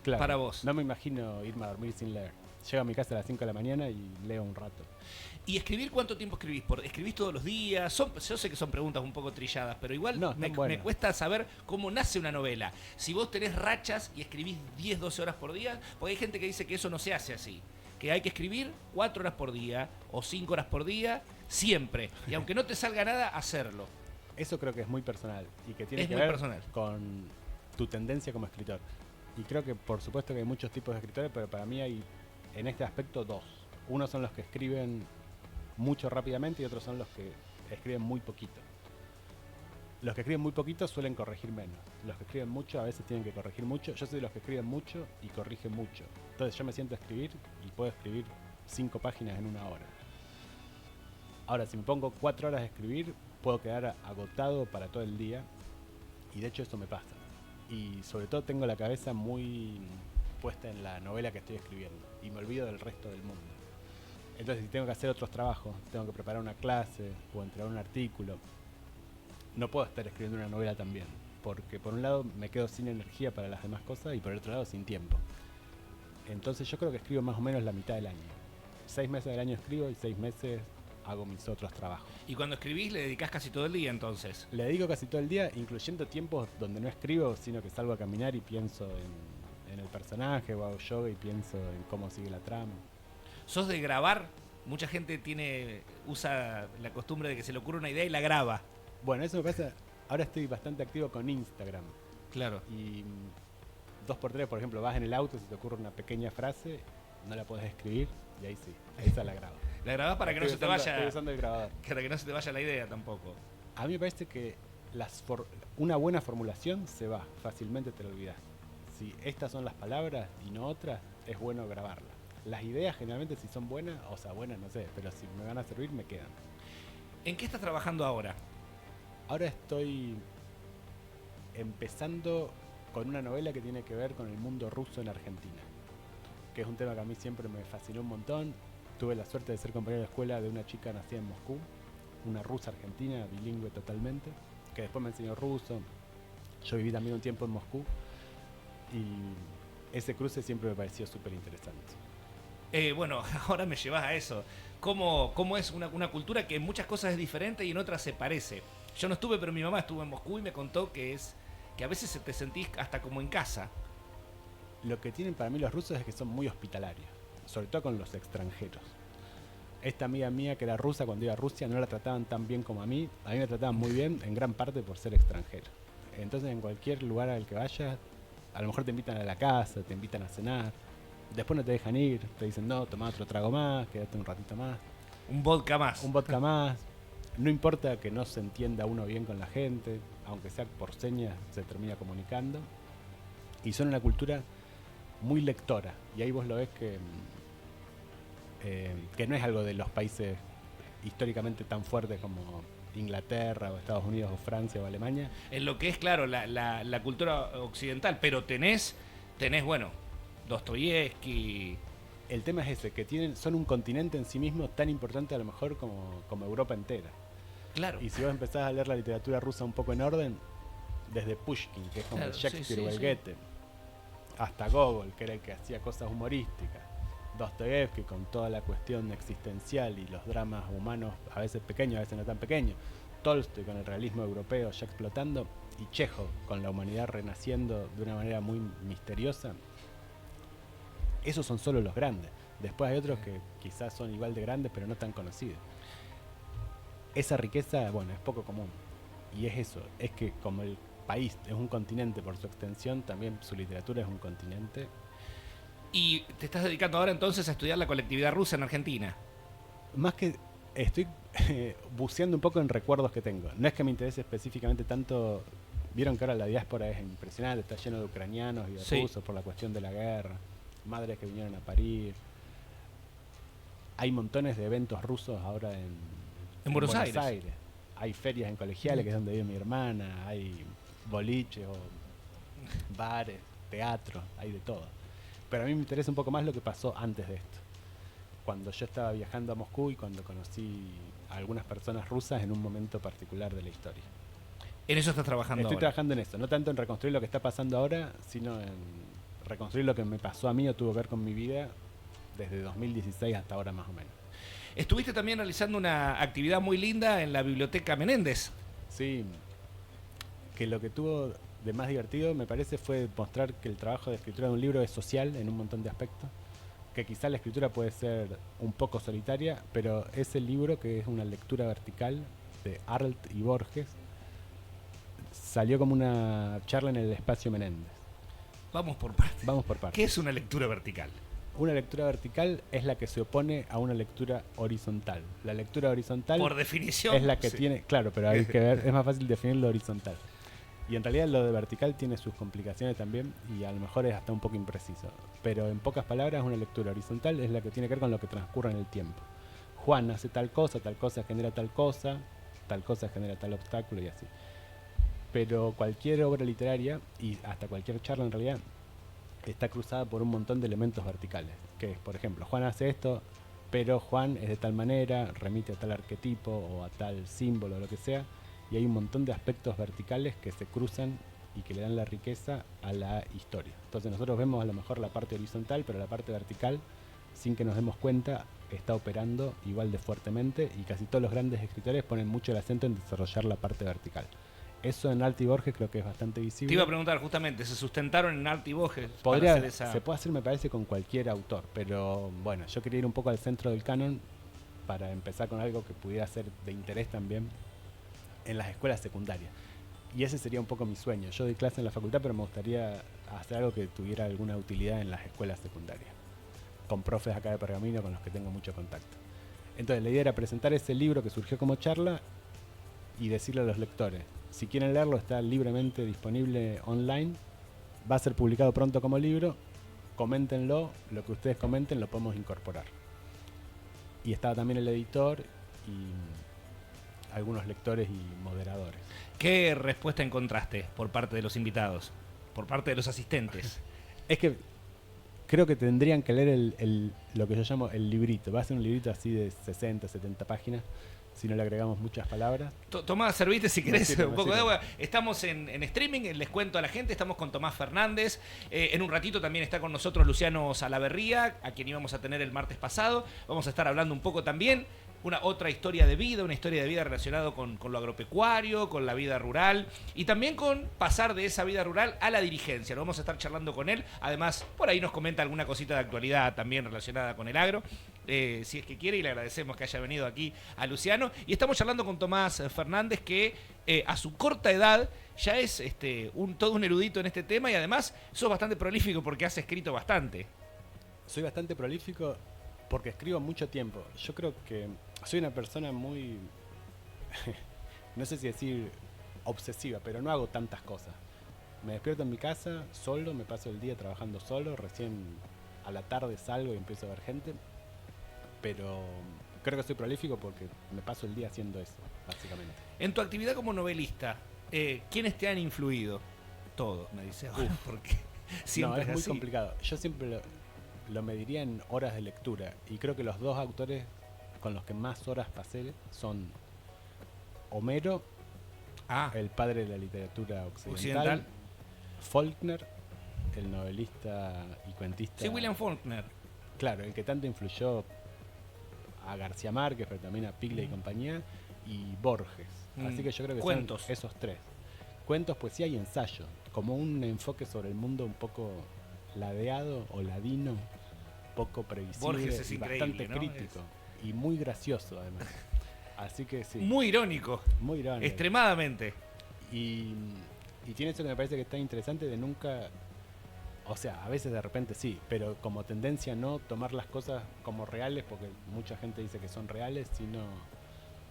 claro. Para vos. No me imagino irme a dormir sin leer. Llego a mi casa a las 5 de la mañana y leo un rato. ¿Y escribir cuánto tiempo escribís? ¿Escribís todos los días? Yo sé que son preguntas un poco trilladas, pero igual No, me cuesta saber cómo nace una novela. Si vos tenés rachas y escribís 10, 12 horas por día, porque hay gente que dice que eso no se hace así. Que hay que escribir 4 horas por día o 5 horas por día, siempre. Y aunque no te salga nada, hacerlo. Eso creo que es muy personal y que tiene Es que muy ver personal. con tu tendencia como escritor. Y creo que por supuesto que hay muchos tipos de escritores, pero para mí hay en este aspecto dos. Unos son los que escriben mucho rápidamente y otros son los que escriben muy poquito. Los que escriben muy poquito suelen corregir menos. Los que escriben mucho a veces tienen que corregir mucho. Yo soy de los que escriben mucho y corrigen mucho. Entonces yo me siento a escribir y puedo escribir 5 páginas en 1 hora. Ahora, si me pongo 4 horas de escribir, puedo quedar agotado para todo el día. Y de hecho eso me pasa. Y sobre todo tengo la cabeza muy puesta en la novela que estoy escribiendo. Y me olvido del resto del mundo. Entonces si tengo que hacer otros trabajos, tengo que preparar una clase o entregar un artículo, no puedo estar escribiendo una novela también. Porque por un lado me quedo sin energía para las demás cosas y por el otro lado sin tiempo. Entonces yo creo que escribo más o menos la mitad del año. 6 meses del año escribo y 6 meses hago mis otros trabajos. Y cuando escribís le dedicás casi todo el día entonces. Le dedico casi todo el día, incluyendo tiempos donde no escribo, sino que salgo a caminar y pienso en el personaje, o hago yoga y pienso en cómo sigue la trama. ¿Sos de grabar? Mucha gente usa la costumbre de que se le ocurre una idea y la graba. Bueno, eso me pasa. Ahora estoy bastante activo con Instagram. Claro. Y 2x3, por ejemplo, vas en el auto, se te ocurre una pequeña frase, no la podés escribir y ahí sí, esa la grabo. La grabás para que no se te vaya. Estoy usando el grabador. Para que no se te vaya la idea tampoco. A mí me parece que una buena formulación se va, fácilmente te lo olvidas. Si estas son las palabras y no otras, es bueno grabarlas. Las ideas generalmente si son buenas, o sea, buenas no sé, pero si me van a servir me quedan. ¿En qué estás trabajando ahora? Ahora estoy empezando con una novela que tiene que ver con el mundo ruso en Argentina, que es un tema que a mí siempre me fascinó un montón. Tuve la suerte de ser compañero de escuela de una chica nacida en Moscú, una rusa argentina, bilingüe totalmente, que después me enseñó ruso. Yo viví también un tiempo en Moscú y ese cruce siempre me pareció súper interesante. Bueno, ahora me llevas a eso. ¿Cómo es una cultura que en muchas cosas es diferente y en otras se parece? Yo no estuve, pero mi mamá estuvo en Moscú y me contó que a veces te sentís hasta como en casa. Lo que tienen para mí los rusos es que son muy hospitalarios, sobre todo con los extranjeros. Esta amiga mía que era rusa, cuando iba a Rusia no la trataban tan bien como a mí me trataban muy bien, en gran parte por ser extranjero. Entonces en cualquier lugar al que vayas, a lo mejor te invitan a la casa, te invitan a cenar, después no te dejan ir, te dicen no, toma otro trago más, quédate un ratito más. Un vodka más. Un vodka más. No importa que no se entienda uno bien con la gente, aunque sea por señas se termina comunicando. Y son una cultura muy lectora, y ahí vos lo ves que no es algo de los países históricamente tan fuertes como Inglaterra o Estados Unidos o Francia o Alemania. En lo que es, claro, la cultura occidental, pero tenés bueno, Dostoyevsky. El tema es ese, que son un continente en sí mismo tan importante a lo mejor como Europa entera. Claro. Y si vos empezás a leer la literatura rusa un poco en orden, desde Pushkin, que es como el Shakespeare o el Goethe, hasta Gogol, que era el que hacía cosas humorísticas, Dostoyevsky con toda la cuestión existencial y los dramas humanos, a veces pequeños, a veces no tan pequeños, Tolstoy con el realismo europeo ya explotando, y Chekhov con la humanidad renaciendo de una manera muy misteriosa. Esos son solo los grandes. Después hay otros que quizás son igual de grandes pero no tan conocidos. Esa riqueza, bueno, es poco común. Y es eso, es que como el país es un continente por su extensión, también su literatura es un continente. ¿Y te estás dedicando ahora entonces a estudiar la colectividad rusa en Argentina? Más que estoy buceando un poco en recuerdos que tengo. No es que me interese específicamente tanto. Vieron que ahora la diáspora es impresionante, está lleno de ucranianos y de rusos por la cuestión de la guerra, madres que vinieron a parir. Hay montones de eventos rusos ahora en Buenos Aires. Hay ferias en colegiales, que es donde vive mi hermana, hay boliches o bares, teatro, hay de todo. Pero a mí me interesa un poco más lo que pasó antes de esto. Cuando yo estaba viajando a Moscú y cuando conocí a algunas personas rusas en un momento particular de la historia. En eso estás trabajando Estoy ahora. trabajando en eso, no tanto en reconstruir lo que está pasando ahora, sino en reconstruir lo que me pasó a mí o tuvo que ver con mi vida desde 2016 hasta ahora más o menos. Estuviste también realizando una actividad muy linda en la Biblioteca Menéndez. Sí, que lo que tuvo de más divertido me parece fue mostrar que el trabajo de escritura de un libro es social en un montón de aspectos, que quizá la escritura puede ser un poco solitaria, pero ese libro, que es una lectura vertical de Arlt y Borges, salió como una charla en el Espacio Menéndez. Vamos por partes. Vamos por partes. ¿Qué es una lectura vertical? Una lectura vertical es la que se opone a una lectura horizontal. La lectura horizontal Por definición. es la que sí. tiene, claro, pero hay que ver, es más fácil definir lo horizontal. Y en realidad lo de vertical tiene sus complicaciones también y a lo mejor es hasta un poco impreciso. Pero en pocas palabras, una lectura horizontal es la que tiene que ver con lo que transcurre en el tiempo. Juan hace tal cosa genera tal cosa genera tal obstáculo y así. Pero cualquier obra literaria, y hasta cualquier charla en realidad, está cruzada por un montón de elementos verticales. Que es, por ejemplo, Juan hace esto, pero Juan es de tal manera, remite a tal arquetipo o a tal símbolo o lo que sea, y hay un montón de aspectos verticales que se cruzan y que le dan la riqueza a la historia. Entonces nosotros vemos a lo mejor la parte horizontal, pero la parte vertical, sin que nos demos cuenta, está operando igual de fuertemente, y casi todos los grandes escritores ponen mucho el acento en desarrollar la parte vertical. Eso en Arte y Borges creo que es bastante visible. Te iba a preguntar justamente, ¿se sustentaron en Arte y Borges? Podría, para hacer esa... Se puede hacer, me parece, con cualquier autor, pero bueno, yo quería ir un poco al centro del canon para empezar con algo que pudiera ser de interés también en las escuelas secundarias. Y ese sería un poco mi sueño. Yo doy clase en la facultad, pero me gustaría hacer algo que tuviera alguna utilidad en las escuelas secundarias, con profes acá de Pergamino con los que tengo mucho contacto. Entonces la idea era presentar ese libro que surgió como charla y decirle a los lectores, si quieren leerlo está libremente disponible online, va a ser publicado pronto como libro, coméntenlo, lo que ustedes comenten lo podemos incorporar. Y estaba también el editor y algunos lectores y moderadores. ¿Qué respuesta encontraste por parte de los invitados? Por parte de los asistentes. Es que creo que tendrían que leer lo que yo llamo el librito. Va a ser un librito así de 60, 70 páginas, si no le agregamos muchas palabras. Tomás, servite si querés sirve, un poco sirve. de agua. Estamos en streaming, les cuento a la gente, estamos con Tomás Fernández. En un ratito también está con nosotros Luciano Salaverría, a quien íbamos a tener el martes pasado. Vamos a estar hablando un poco también. Otra historia de vida, una historia de vida relacionada con lo agropecuario, con la vida rural y también con pasar de esa vida rural a la dirigencia. Lo vamos a estar charlando con él. Además, por ahí nos comenta alguna cosita de actualidad también relacionada con el agro, si es que quiere, y le agradecemos que haya venido aquí a Luciano. Y estamos charlando con Tomás Fernández, que a su corta edad ya es todo un erudito en este tema y además sos bastante prolífico porque has escrito bastante. Soy bastante prolífico porque escribo mucho tiempo. Yo creo que soy una persona muy, no sé si decir obsesiva, pero no hago tantas cosas. Me despierto en mi casa solo, me paso el día trabajando solo, recién a la tarde salgo y empiezo a ver gente, pero creo que soy prolífico porque me paso el día haciendo eso, básicamente. En tu actividad como novelista, ¿quiénes te han influido? Todos, me dice ahora, porque siempre No, es muy así. complicado. Yo siempre lo mediría en horas de lectura y creo que los dos autores con los que más horas pasé son Homero, el padre de la literatura occidental. Faulkner, el novelista y cuentista. Sí, William Faulkner. Claro, el que tanto influyó a García Márquez, pero también a Piglia y compañía, y Borges. Así que yo creo que Cuentos. son esos tres. Cuentos, poesía y ensayo, como un enfoque sobre el mundo un poco ladeado o ladino, poco previsible, Borges es y increíble, bastante ¿no? crítico y muy gracioso además. Así que sí, Muy irónico, muy irónico. extremadamente. Y tiene eso que me parece que está interesante de nunca, o sea, a veces de repente sí, pero como tendencia no tomar las cosas como reales, porque mucha gente dice que son reales, sino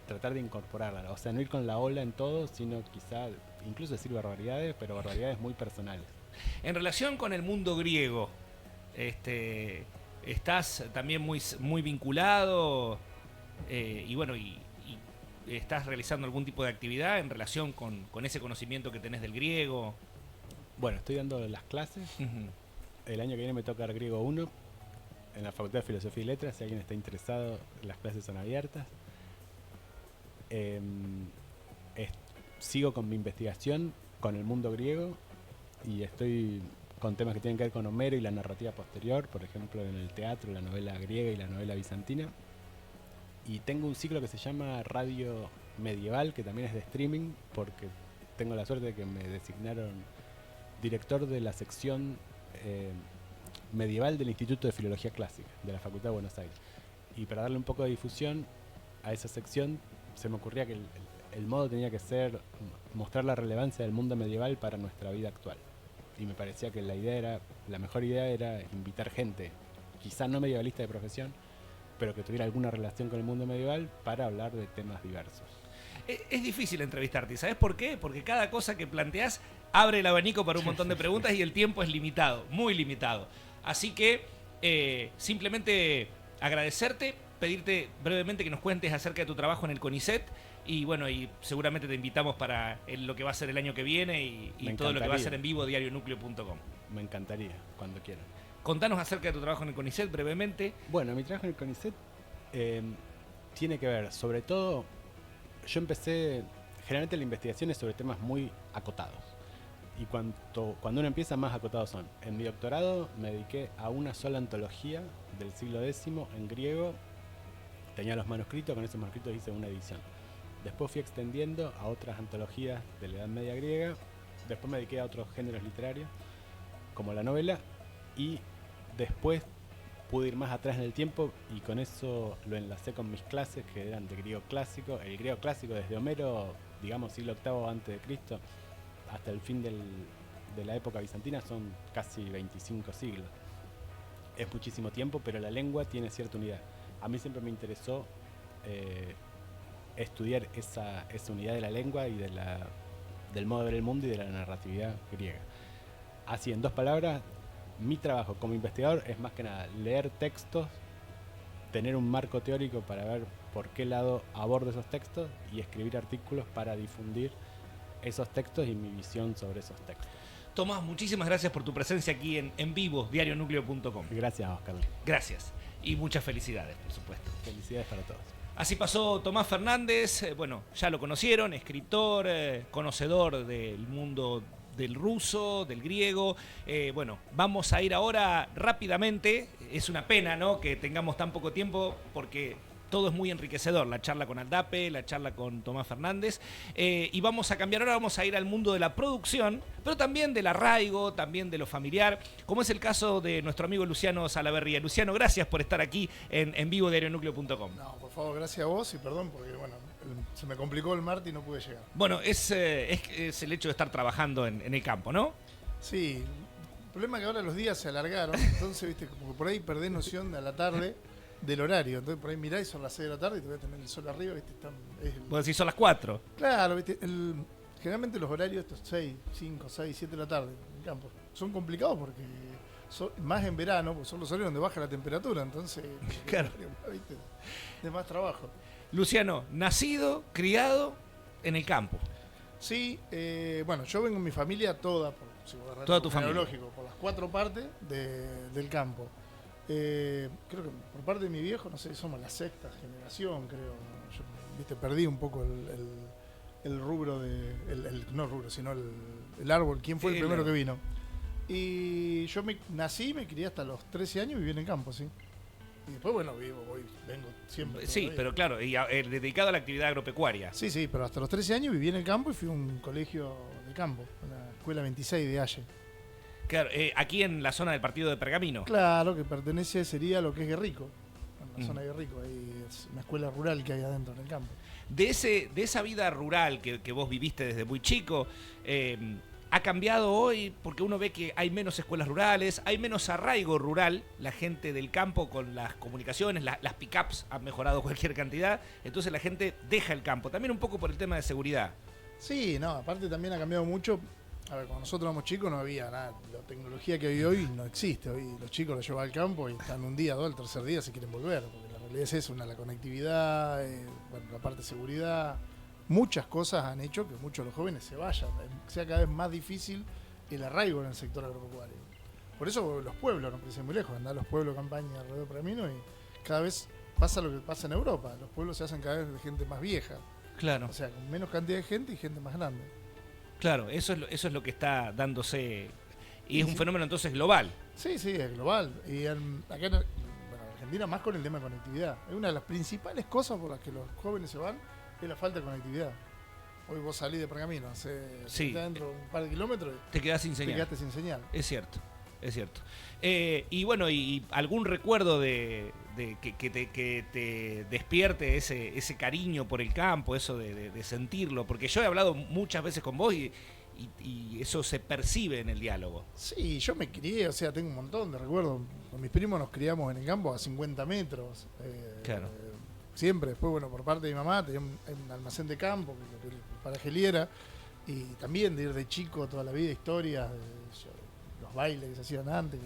tratar de incorporarlas. O sea, no ir con la ola en todo, sino quizá incluso decir barbaridades, pero barbaridades muy personales. En relación con el mundo griego, estás también muy vinculado y bueno, y estás realizando algún tipo de actividad en relación con ese conocimiento que tenés del griego. Bueno, estoy dando las clases. El año que viene me toca dar griego 1 en la Facultad de Filosofía y Letras. Si alguien está interesado, las clases son abiertas. Sigo con mi investigación con el mundo griego y estoy con temas que tienen que ver con Homero y la narrativa posterior, por ejemplo en el teatro, la novela griega y la novela bizantina. Y tengo un ciclo que se llama Radio Medieval, que también es de streaming, porque tengo la suerte de que me designaron director de la sección medieval del Instituto de Filología Clásica de la Facultad de Buenos Aires. Y para darle un poco de difusión a esa sección, se me ocurría que el modo tenía que ser mostrar la relevancia del mundo medieval para nuestra vida actual. Y me parecía que la mejor idea era invitar gente, quizás no medievalista de profesión, pero que tuviera alguna relación con el mundo medieval para hablar de temas diversos. Es difícil entrevistarte, ¿sabes por qué? Porque cada cosa que planteás abre el abanico para un montón de preguntas y el tiempo es limitado, muy limitado. Así que simplemente agradecerte, pedirte brevemente que nos cuentes acerca de tu trabajo en el CONICET y bueno, y seguramente te invitamos para lo que va a ser el año que viene y todo lo que va a ser en vivo diarionucleo.com. Me encantaría, cuando quieran. Contanos acerca de tu trabajo en el CONICET brevemente. Bueno, mi trabajo en el CONICET tiene que ver, sobre todo, yo empecé, generalmente la investigación es sobre temas muy acotados. Y cuando uno empieza, más acotados son. En mi doctorado me dediqué a una sola antología del siglo X en griego. Tenía los manuscritos, con esos manuscritos hice una edición. Después fui extendiendo a otras antologías de la Edad Media griega. Después me dediqué a otros géneros literarios, como la novela. Y después pude ir más atrás en el tiempo y con eso lo enlacé con mis clases que eran de griego clásico. El griego clásico desde Homero, digamos siglo VIII antes de Cristo, hasta el fin de la época bizantina son casi 25 siglos. Es muchísimo tiempo, pero la lengua tiene cierta unidad. A mí siempre me interesó estudiar esa unidad de la lengua y del modo de ver el mundo y de la narratividad griega. Así, en 2 palabras, mi trabajo como investigador es más que nada leer textos, tener un marco teórico para ver por qué lado abordo esos textos y escribir artículos para difundir esos textos y mi visión sobre esos textos. Tomás, muchísimas gracias por tu presencia aquí en vivo, diarionucleo.com. Gracias, Oscar. Gracias. Y muchas felicidades, por supuesto. Felicidades para todos. Así pasó Tomás Fernández, bueno, ya lo conocieron, escritor, conocedor del mundo del ruso, del griego. Bueno, vamos a ir ahora rápidamente. Es una pena, ¿no?, que tengamos tan poco tiempo porque todo es muy enriquecedor, la charla con Aldape, la charla con Tomás Fernández, y vamos a cambiar ahora, vamos a ir al mundo de la producción, pero también del arraigo, también de lo familiar, como es el caso de nuestro amigo Luciano Salaverría. Luciano, gracias por estar aquí en vivo de diarionucleo.com. No, por favor, gracias a vos y perdón porque bueno, se me complicó el martes y no pude llegar. Bueno, es el hecho de estar trabajando en el campo, ¿no? Sí, el problema es que ahora los días se alargaron, entonces viste, como que por ahí perdés noción a la tarde del horario, entonces por ahí mirá y son las 6 de la tarde y te voy a tener el sol arriba, viste, Vos decís son las 4. Claro, viste, generalmente los horarios estos 6, 5, 6, 7 de la tarde en el campo son complicados porque más en verano, porque son los horarios donde baja la temperatura, entonces claro, ¿viste? De más trabajo. Luciano, nacido, criado en el campo. Sí, bueno, yo vengo en mi familia toda tu familia, por las 4 partes del campo. Creo que por parte de mi viejo, no sé, somos la 6ª generación, creo. Yo, viste, perdí un poco el rubro no el rubro, sino el árbol, quién fue el primero que vino. Y yo nací, me crié hasta los 13 años y viví en el campo, sí. Y después, bueno, vengo siempre. Sí, pero claro, y dedicado a la actividad agropecuaria. Sí, pero hasta los 13 años viví en el campo y fui a un colegio de campo, una escuela 26 de Halle. Claro, aquí en la zona del partido de Pergamino. Claro, que sería lo que es Guerrico, en la zona de Guerrico, ahí es una escuela rural que hay adentro en el campo. De esa vida rural que vos viviste desde muy chico, ¿ha cambiado hoy? Porque uno ve que hay menos escuelas rurales, hay menos arraigo rural, la gente del campo con las comunicaciones, las pick-ups han mejorado cualquier cantidad, entonces la gente deja el campo, también un poco por el tema de seguridad. Sí, no, aparte también ha cambiado mucho. A ver, cuando nosotros éramos chicos no había nada, la tecnología que hay hoy no existe. Hoy los chicos los llevan al campo y están un día, 2, el tercer día se quieren volver, porque la realidad es eso, la conectividad, bueno, la parte de seguridad, muchas cosas han hecho que muchos de los jóvenes se vayan, sea cada vez más difícil el arraigo en el sector agropecuario. Por eso los pueblos, no parecen muy lejos, andar a los pueblos de campaña alrededor de Pergamino y cada vez pasa lo que pasa en Europa, los pueblos se hacen cada vez de gente más vieja. Claro. O sea, con menos cantidad de gente y gente más grande. Claro, eso es lo que está dándose, y es un fenómeno entonces global. Sí, es global. Y acá en Argentina más con el tema de conectividad. Es una de las principales cosas por las que los jóvenes se van, es la falta de conectividad. Hoy vos salís de Pergamino, sí, dentro un par de kilómetros y te quedás sin señal. Te quedaste sin señal. Es cierto, es cierto. Y bueno, y algún recuerdo de que te despierte ese cariño por el campo, eso de sentirlo? Porque yo he hablado muchas veces con vos y eso se percibe en el diálogo. Sí, yo me crié, o sea, tengo un montón de recuerdos. Con mis primos nos criamos en el campo a 50 metros. Claro. Siempre. Después, bueno, por parte de mi mamá tenía un almacén de campo, para Geliera. Y también de ir de chico toda la vida, historias, los bailes que se hacían antes.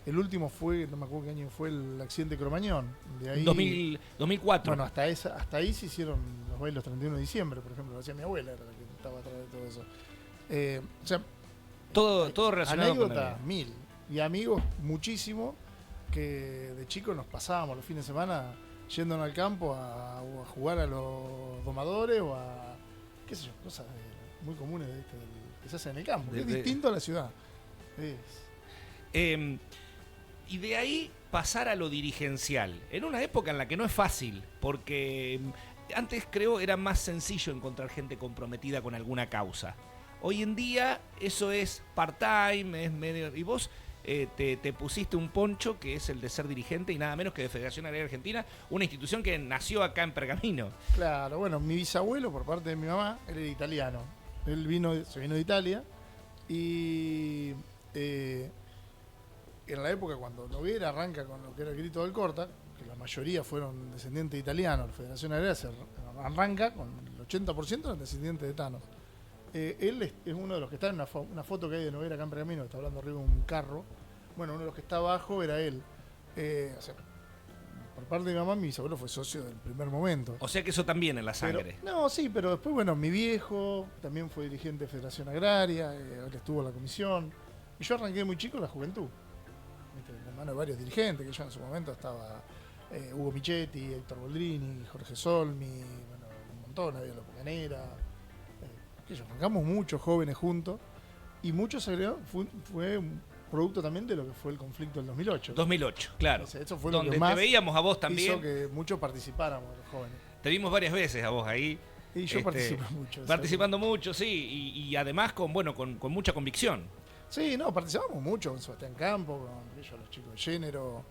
El último fue, no me acuerdo qué año fue, el accidente de Cromañón. De ahí, 2004. Bueno, hasta ahí se hicieron los bailes 31 de diciembre, por ejemplo, lo hacía mi abuela, era la que estaba atrás de todo eso. O sea, todo relacionado con anécdotas, mil. Y amigos, muchísimo, que de chicos nos pasábamos los fines de semana yéndonos al campo a jugar a los domadores o a, qué sé yo, cosas muy comunes que se hacen en el campo. Es distinto a la ciudad. Y de ahí pasar a lo dirigencial, en una época en la que no es fácil, porque antes creo era más sencillo encontrar gente comprometida con alguna causa. Hoy en día eso es part-time, es medio... Y vos te pusiste un poncho que es el de ser dirigente y nada menos que de Federación Agraria Argentina, una institución que nació acá en Pergamino. Claro, bueno, mi bisabuelo por parte de mi mamá, él era italiano. Él se vino de Italia y en la época cuando Noguera arranca con lo que era el Grito del Corta, que la mayoría fueron descendientes italianos, la Federación Agraria arranca con el 80% de descendientes de tanos. Él es uno de los que está en una foto que hay de Noguera acá en Pergamino, que está hablando arriba de un carro. Bueno, uno de los que está abajo era él. O sea, por parte de mi mamá, mi bisabuelo fue socio del primer momento. O sea que eso también en la sangre. No, sí, pero después, bueno, mi viejo también fue dirigente de Federación Agraria, él estuvo en la comisión. Y yo arranqué muy chico en la juventud. De mano de varios dirigentes, que yo en su momento estaba Hugo Michetti, Héctor Boldrini, Jorge Solmi, bueno, un montón, había López Canera. Arrancamos muchos jóvenes juntos y muchos fue un producto también de lo que fue el conflicto del 2008. 2008, claro. Eso fue donde lo que más te veíamos a vos también. hizo que muchos participáramos los jóvenes. Te vimos varias veces a vos ahí. Y yo participé mucho. Participando mucho, sí, y además con mucha convicción. Sí, no, participamos mucho con Sebastián Campo, con los chicos de Género,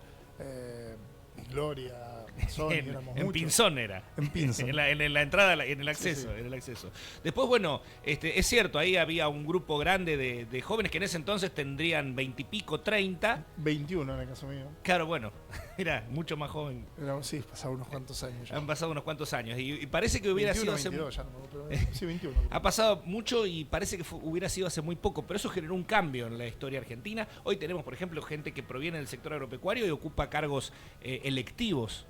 Gloria, Sony, en Pinzón era. En Pinzón. en la entrada, en el acceso, Sí. en el acceso. Después, bueno, es cierto, ahí había un grupo grande de jóvenes que en ese entonces tendrían 20 y pico, 30. 21 en el caso mío. Claro, bueno, era mucho más joven. Sí, pasaron unos cuantos años ya. Han pasado unos cuantos años y parece que hubiera 21, sido 22, hace... ya no, pero, sí, 21. Ha pasado mucho y parece que hubiera sido hace muy poco, pero eso generó un cambio en la historia argentina. Hoy tenemos, por ejemplo, gente que proviene del sector agropecuario y ocupa cargos electivos,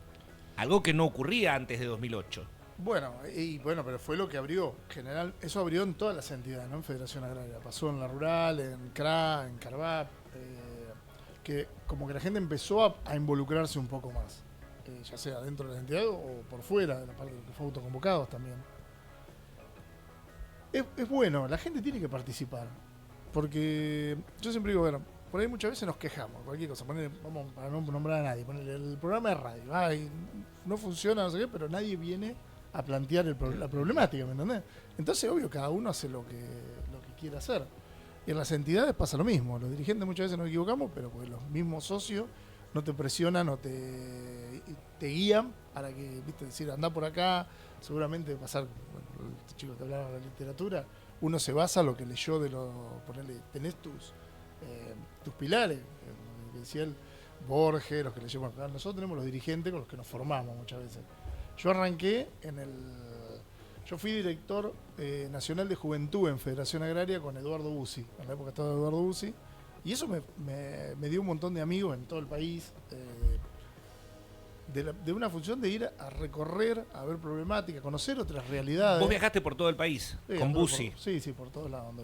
algo que no ocurría antes de 2008. Bueno, pero fue lo que abrió. General, eso abrió en todas las entidades, ¿no? En Federación Agraria. Pasó en la Rural, en CRA, en Carvap, que como que la gente empezó a involucrarse un poco más, ya sea dentro de la entidad o por fuera, de la parte de los que fue autoconvocados también. Es bueno, la gente tiene que participar, porque yo siempre digo, bueno, por ahí muchas veces nos quejamos, cualquier cosa, vamos para no nombrar a nadie, ponerle el programa de radio, no funciona, no sé qué, pero nadie viene a plantear la problemática, ¿me entendés? Entonces, obvio, cada uno hace lo que quiere hacer. Y en las entidades pasa lo mismo, los dirigentes muchas veces nos equivocamos, pero pues los mismos socios no te presionan o te guían para que, viste, decir, andá por acá, seguramente pasar, bueno, los chicos que hablaban de la literatura, uno se basa en lo que leyó ponerle, tenés tus pilares, que decía él, Borges, los que leyó, nosotros tenemos los dirigentes con los que nos formamos muchas veces. Yo arranqué yo fui director nacional de juventud en Federación Agraria con Eduardo Bussi, en la época estaba Eduardo Bussi, y eso me dio un montón de amigos en todo el país, de una función de ir a recorrer, a ver problemáticas, conocer otras realidades. Vos viajaste por todo el país, Sí, con Bussi. Sí, por todos lados.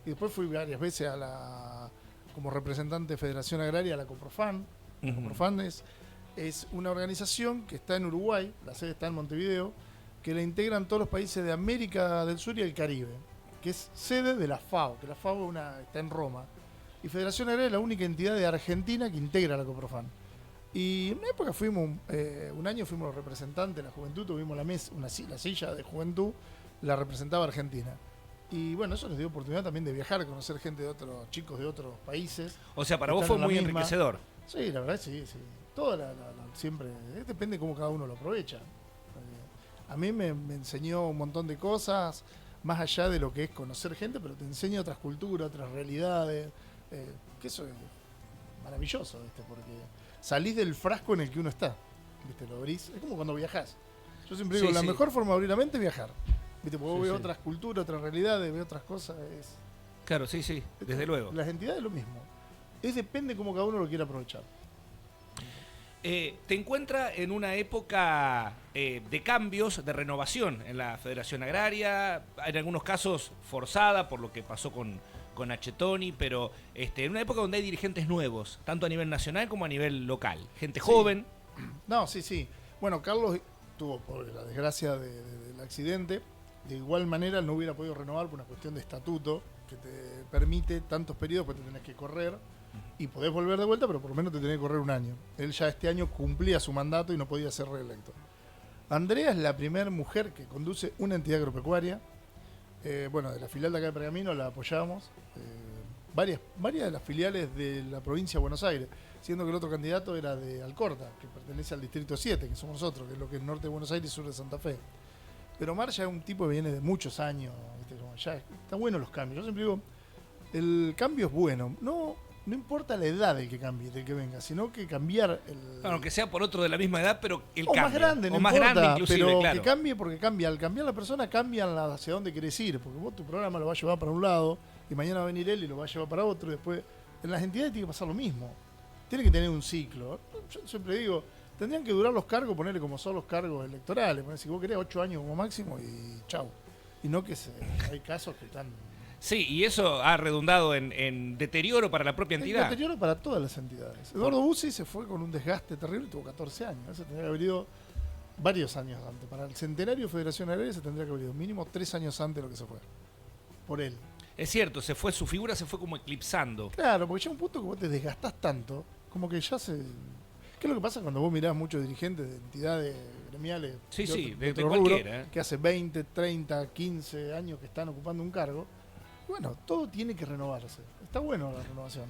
Y después fui varias veces como representante de Federación Agraria a la Coprofan. La Coprofan es una organización que está en Uruguay, la sede está en Montevideo, que la integran todos los países de América del Sur y el Caribe, que es sede de la FAO, que la FAO está en Roma. Y Federación Agraria es la única entidad de Argentina que integra la Coprofan. Y en una época un año fuimos los representantes de la juventud, tuvimos la silla de juventud, la representaba Argentina. Y bueno, eso les dio oportunidad también de viajar, conocer gente de otros chicos de otros países. O sea, para vos fue muy enriquecedor. Sí, la verdad sí. siempre, depende cómo cada uno lo aprovecha. A mí me enseñó un montón de cosas, más allá de lo que es conocer gente, pero te enseña otras culturas, otras realidades, que eso es maravilloso, ¿viste? Porque salís del frasco en el que uno está, ¿viste? Lo abrís, es como cuando viajás. Yo siempre digo, la mejor forma de abrir la mente es viajar, ¿viste? Porque vos ves otras culturas, otras realidades, ves otras cosas. Claro, sí, desde luego. Las entidades es lo mismo. Depende cómo cada uno lo quiera aprovechar. Te encuentra en una época de cambios, de renovación en la Federación Agraria, en algunos casos forzada por lo que pasó con Achetoni, pero en una época donde hay dirigentes nuevos, tanto a nivel nacional como a nivel local, gente joven. No, sí. Bueno, Carlos tuvo, por la desgracia del accidente, de igual manera no hubiera podido renovar por una cuestión de estatuto que te permite tantos periodos, pues te tenés que correr. Y podés volver de vuelta, pero por lo menos te tenés que correr un año. Él ya este año cumplía su mandato y no podía ser reelecto. Andrea es la primera mujer que conduce una entidad agropecuaria. De la filial de acá de Pergamino la apoyamos. Varias de las filiales de la provincia de Buenos Aires, siendo que el otro candidato era de Alcorta, que pertenece al distrito 7, que somos nosotros, que es lo que es norte de Buenos Aires y sur de Santa Fe. Pero Mar ya es un tipo que viene de muchos años, ¿viste? Ya está bueno los cambios. Yo siempre digo, el cambio es bueno. No importa la edad del que cambie, del que venga, sino que cambiar Aunque sea por otro de la misma edad, pero el cambio. Más grande, no más importa, grande inclusive, pero claro. que cambie porque cambia. Al cambiar la persona, cambian hacia dónde querés ir. Porque vos tu programa lo vas a llevar para un lado, y mañana va a venir él y lo va a llevar para otro, y después... En las entidades tiene que pasar lo mismo. Tiene que tener un ciclo. Yo siempre digo, tendrían que durar los cargos, ponerle como son los cargos electorales. Si vos querés 8 años como máximo y chau. Y no que hay casos que están... Sí, y eso ha redundado en deterioro para la propia entidad. Deterioro para todas las entidades. Eduardo Bussi se fue con un desgaste terrible y tuvo 14 años. Eso tendría que haber ido varios años antes. Para el centenario de Federación Agraria se tendría que haber ido mínimo 3 años antes de lo que se fue. Por él. Es cierto, su figura se fue como eclipsando. Claro, porque llega un punto que vos te desgastás tanto, como que ya se... ¿Qué es lo que pasa cuando vos mirás muchos dirigentes de entidades gremiales? De cualquiera. Que hace 20, 30, 15 años que están ocupando un cargo. Bueno, todo tiene que renovarse. Está bueno la renovación.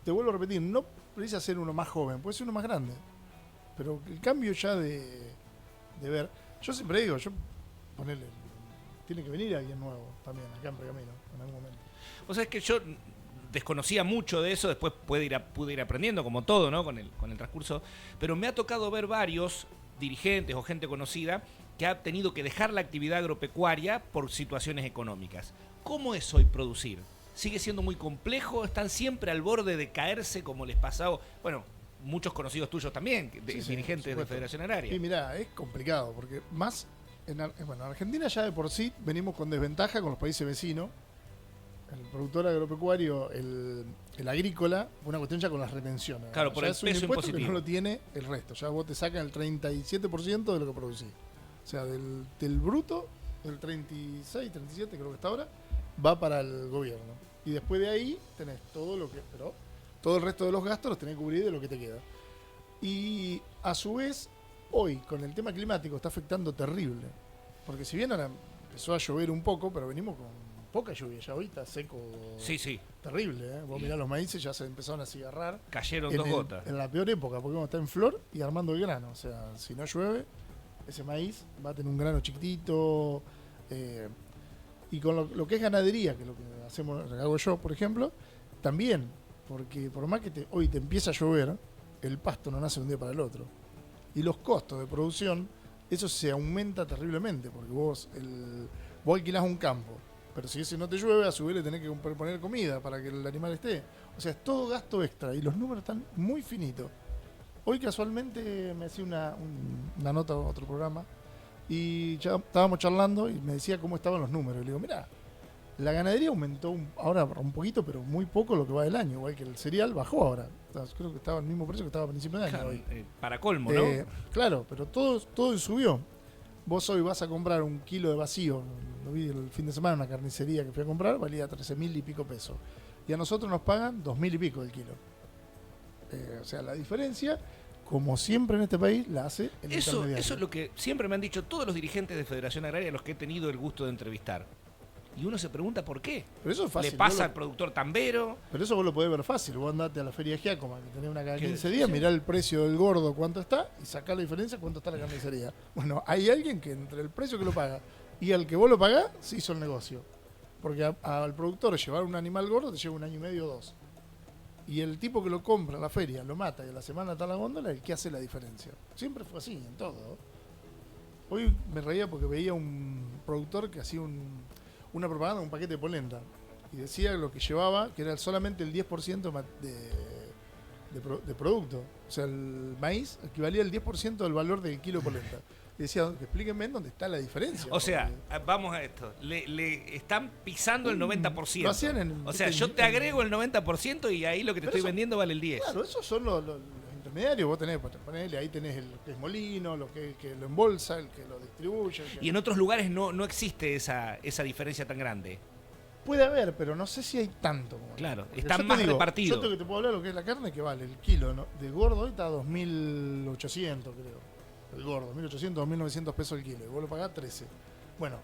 Te vuelvo a repetir, no precisa ser uno más joven, puede ser uno más grande. Pero el cambio ya de ver... Yo siempre digo, tiene que venir alguien nuevo también, acá en Pergamino, en algún momento. O sea, es que yo desconocía mucho de eso, después pude ir aprendiendo, como todo, ¿no? Con el transcurso. Pero me ha tocado ver varios dirigentes o gente conocida que ha tenido que dejar la actividad agropecuaria por situaciones económicas. ¿Cómo es hoy producir? ¿Sigue siendo muy complejo? ¿Están siempre al borde de caerse como les pasaba? Bueno, muchos conocidos tuyos también, dirigentes de Federación Agraria. Y mirá, es complicado, porque más... en Argentina ya de por sí venimos con desventaja con los países vecinos. El productor agropecuario, el agrícola, una cuestión ya con las retenciones. Claro, por el peso impositivo. Que no lo tiene el resto. Ya vos te sacan el 37% de lo que producís. O sea, del bruto, el 36, 37 creo que está ahora, va para el gobierno. Y después de ahí tenés pero todo el resto de los gastos los tenés que cubrir de lo que te queda. Y a su vez, hoy con el tema climático está afectando terrible. Porque si bien ahora empezó a llover un poco, pero venimos con poca lluvia. Ya hoy está seco. Sí. Terrible, ¿eh? Vos mirás los maíces, ya se empezaron a cigarrar. Cayeron 2 gotas. En la peor época, porque uno está en flor y armando el grano. O sea, si no llueve, ese maíz va a tener un grano chiquitito. Y con lo que es ganadería, que es lo que hago yo, por ejemplo, también. Porque por más que hoy te empieza a llover, el pasto no nace de un día para el otro. Y los costos de producción, eso se aumenta terriblemente, porque vos alquilás un campo, pero si ese no te llueve, a su vez le tenés que poner comida para que el animal esté. O sea, es todo gasto extra y los números están muy finitos. Hoy casualmente me hacía una nota a otro programa y ya estábamos charlando y me decía cómo estaban los números. Y le digo, mirá, la ganadería aumentó ahora un poquito, pero muy poco lo que va del año, igual que el cereal bajó ahora. Creo que estaba al mismo precio que estaba a principios de año. Claro, hoy. Para colmo, ¿no? Claro, pero todo subió. Vos hoy vas a comprar un kilo de vacío, lo vi el fin de semana en una carnicería que fui a comprar, valía 13.000 y pico pesos. Y a nosotros nos pagan 2.000 y pico el kilo. O sea, la diferencia, como siempre en este país, la hace el intermediario. Eso es lo que siempre me han dicho todos los dirigentes de Federación Agraria a los que he tenido el gusto de entrevistar. Y uno se pregunta por qué. Pero eso es fácil. Le pasa al productor tambero. Pero eso vos lo podés ver fácil. Vos andate a la feria de Giacomo, que tenés una cada ¿Qué? 15 días, Sí. mirá el precio del gordo cuánto está y sacá la diferencia cuánto está la carnicería. Bueno, hay alguien que entre el precio que lo paga y al que vos lo pagás, se hizo el negocio. Porque al productor llevar un animal gordo te lleva 1 año y medio o 2. Y el tipo que lo compra en la feria, lo mata y a la semana está en la góndola, el que hace la diferencia. Siempre fue así, en todo. Hoy me reía porque veía un productor que hacía una propaganda, un paquete de polenta. Y decía lo que llevaba, que era solamente el 10% de producto. O sea, el maíz equivalía al 10% del valor del kilo de polenta. Y decía, explíquenme dónde está la diferencia. O sea, porque vamos a esto. Le están pisando el 90%. lo hacían o sea, yo te agrego el 90% y ahí lo que te Pero estoy eso- vendiendo vale el 10%. Claro, esos son los intermediarios. Vos tenés, ponele, ahí tenés el que es molino, lo que lo embolsa, el que lo distribuye. el que- Y en otros lugares no existe esa diferencia tan grande. Puede haber, pero no sé si hay tanto. Como Claro, porque están yo te más digo, repartidos. Yo te puedo hablar de lo que es la carne, que vale el kilo, ¿no? De gordo hoy está a 2.800, creo. El gordo, 1.800, 2.900 pesos el kilo. Y vos lo pagás 13. Bueno,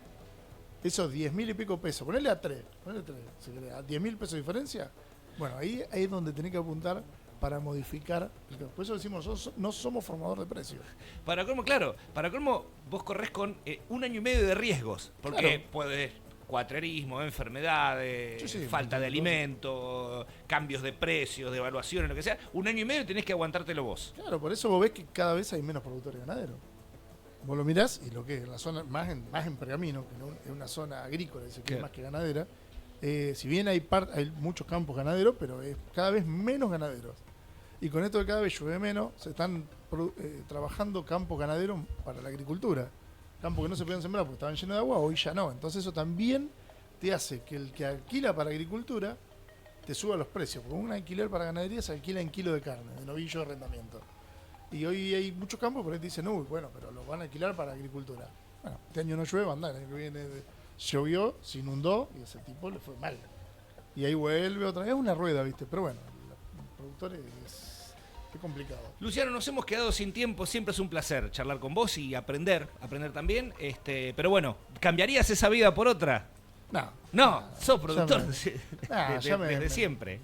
esos 10.000 y pico pesos, ponele a 3, si querés, a 10.000 pesos de diferencia. Bueno, ahí es donde tenés que apuntar para modificar. Por eso decimos, nosotros no somos formador de precios. Para colmo, vos corres con 1 año y medio de riesgos. Porque Claro. puedes cuatrerismo, enfermedades, Sí, sí, falta de cosas. alimento, cambios de precios, de evaluaciones, lo que sea. 1 año y medio tenés que aguantártelo vos. Claro, por eso vos ves que cada vez hay menos productores ganaderos. Vos lo mirás y lo que es en la zona, más en Pergamino, que no es una zona agrícola, dice que es Claro. más que ganadera, si bien hay muchos campos ganaderos, pero es cada vez menos ganaderos. Y con esto de cada vez llueve menos, se están trabajando campos ganaderos para la agricultura. Campos que no se podían sembrar porque estaban llenos de agua, hoy ya no. Entonces eso también te hace que el que alquila para agricultura te suba los precios. Porque un alquiler para ganadería se alquila en kilo de carne, de novillo de arrendamiento. Y hoy hay muchos campos por ahí te dicen, uy, bueno, pero los van a alquilar para agricultura. Bueno, este año no llueve, anda, el año que viene llovió, se inundó y a ese tipo le fue mal. Y ahí vuelve otra vez, es una rueda, ¿viste? Pero bueno, el productor es complicado. Luciano, nos hemos quedado sin tiempo, siempre es un placer charlar con vos y aprender también. Pero bueno, ¿cambiarías esa vida por otra? No, sos productor desde siempre.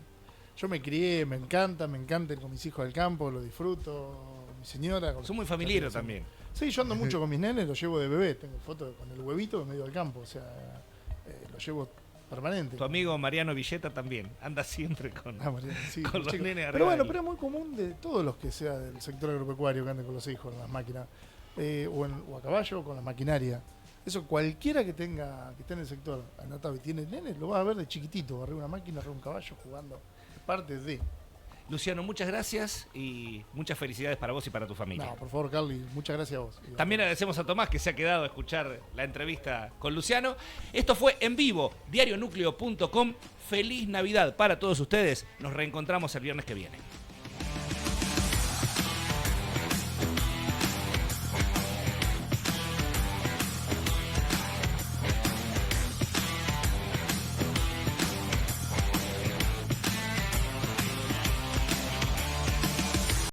Yo me crié, me encanta ir con mis hijos al campo, lo disfruto, mi señora. Sos muy familiero también. Sí, yo ando mucho con mis nenes, los llevo de bebé, tengo fotos con el huevito en medio del campo, o sea, lo llevo permanente. Tu amigo Mariano Villeta también, anda siempre con, Mariano, sí, con los chicos. nenes arriba. Pero bueno, pero es muy común de todos los que sea del sector agropecuario que anden con los hijos en las máquinas, o a caballo o con la maquinaria. Eso cualquiera que esté en el sector anotado y tiene nenes, lo va a ver de chiquitito, arriba de una máquina, arriba de un caballo, jugando. Es parte de. Luciano, muchas gracias y muchas felicidades para vos y para tu familia. No, por favor, Carly, muchas gracias a vos. También agradecemos a Tomás que se ha quedado a escuchar la entrevista con Luciano. Esto fue En Vivo, diarionucleo.com. Feliz Navidad para todos ustedes. Nos reencontramos el viernes que viene.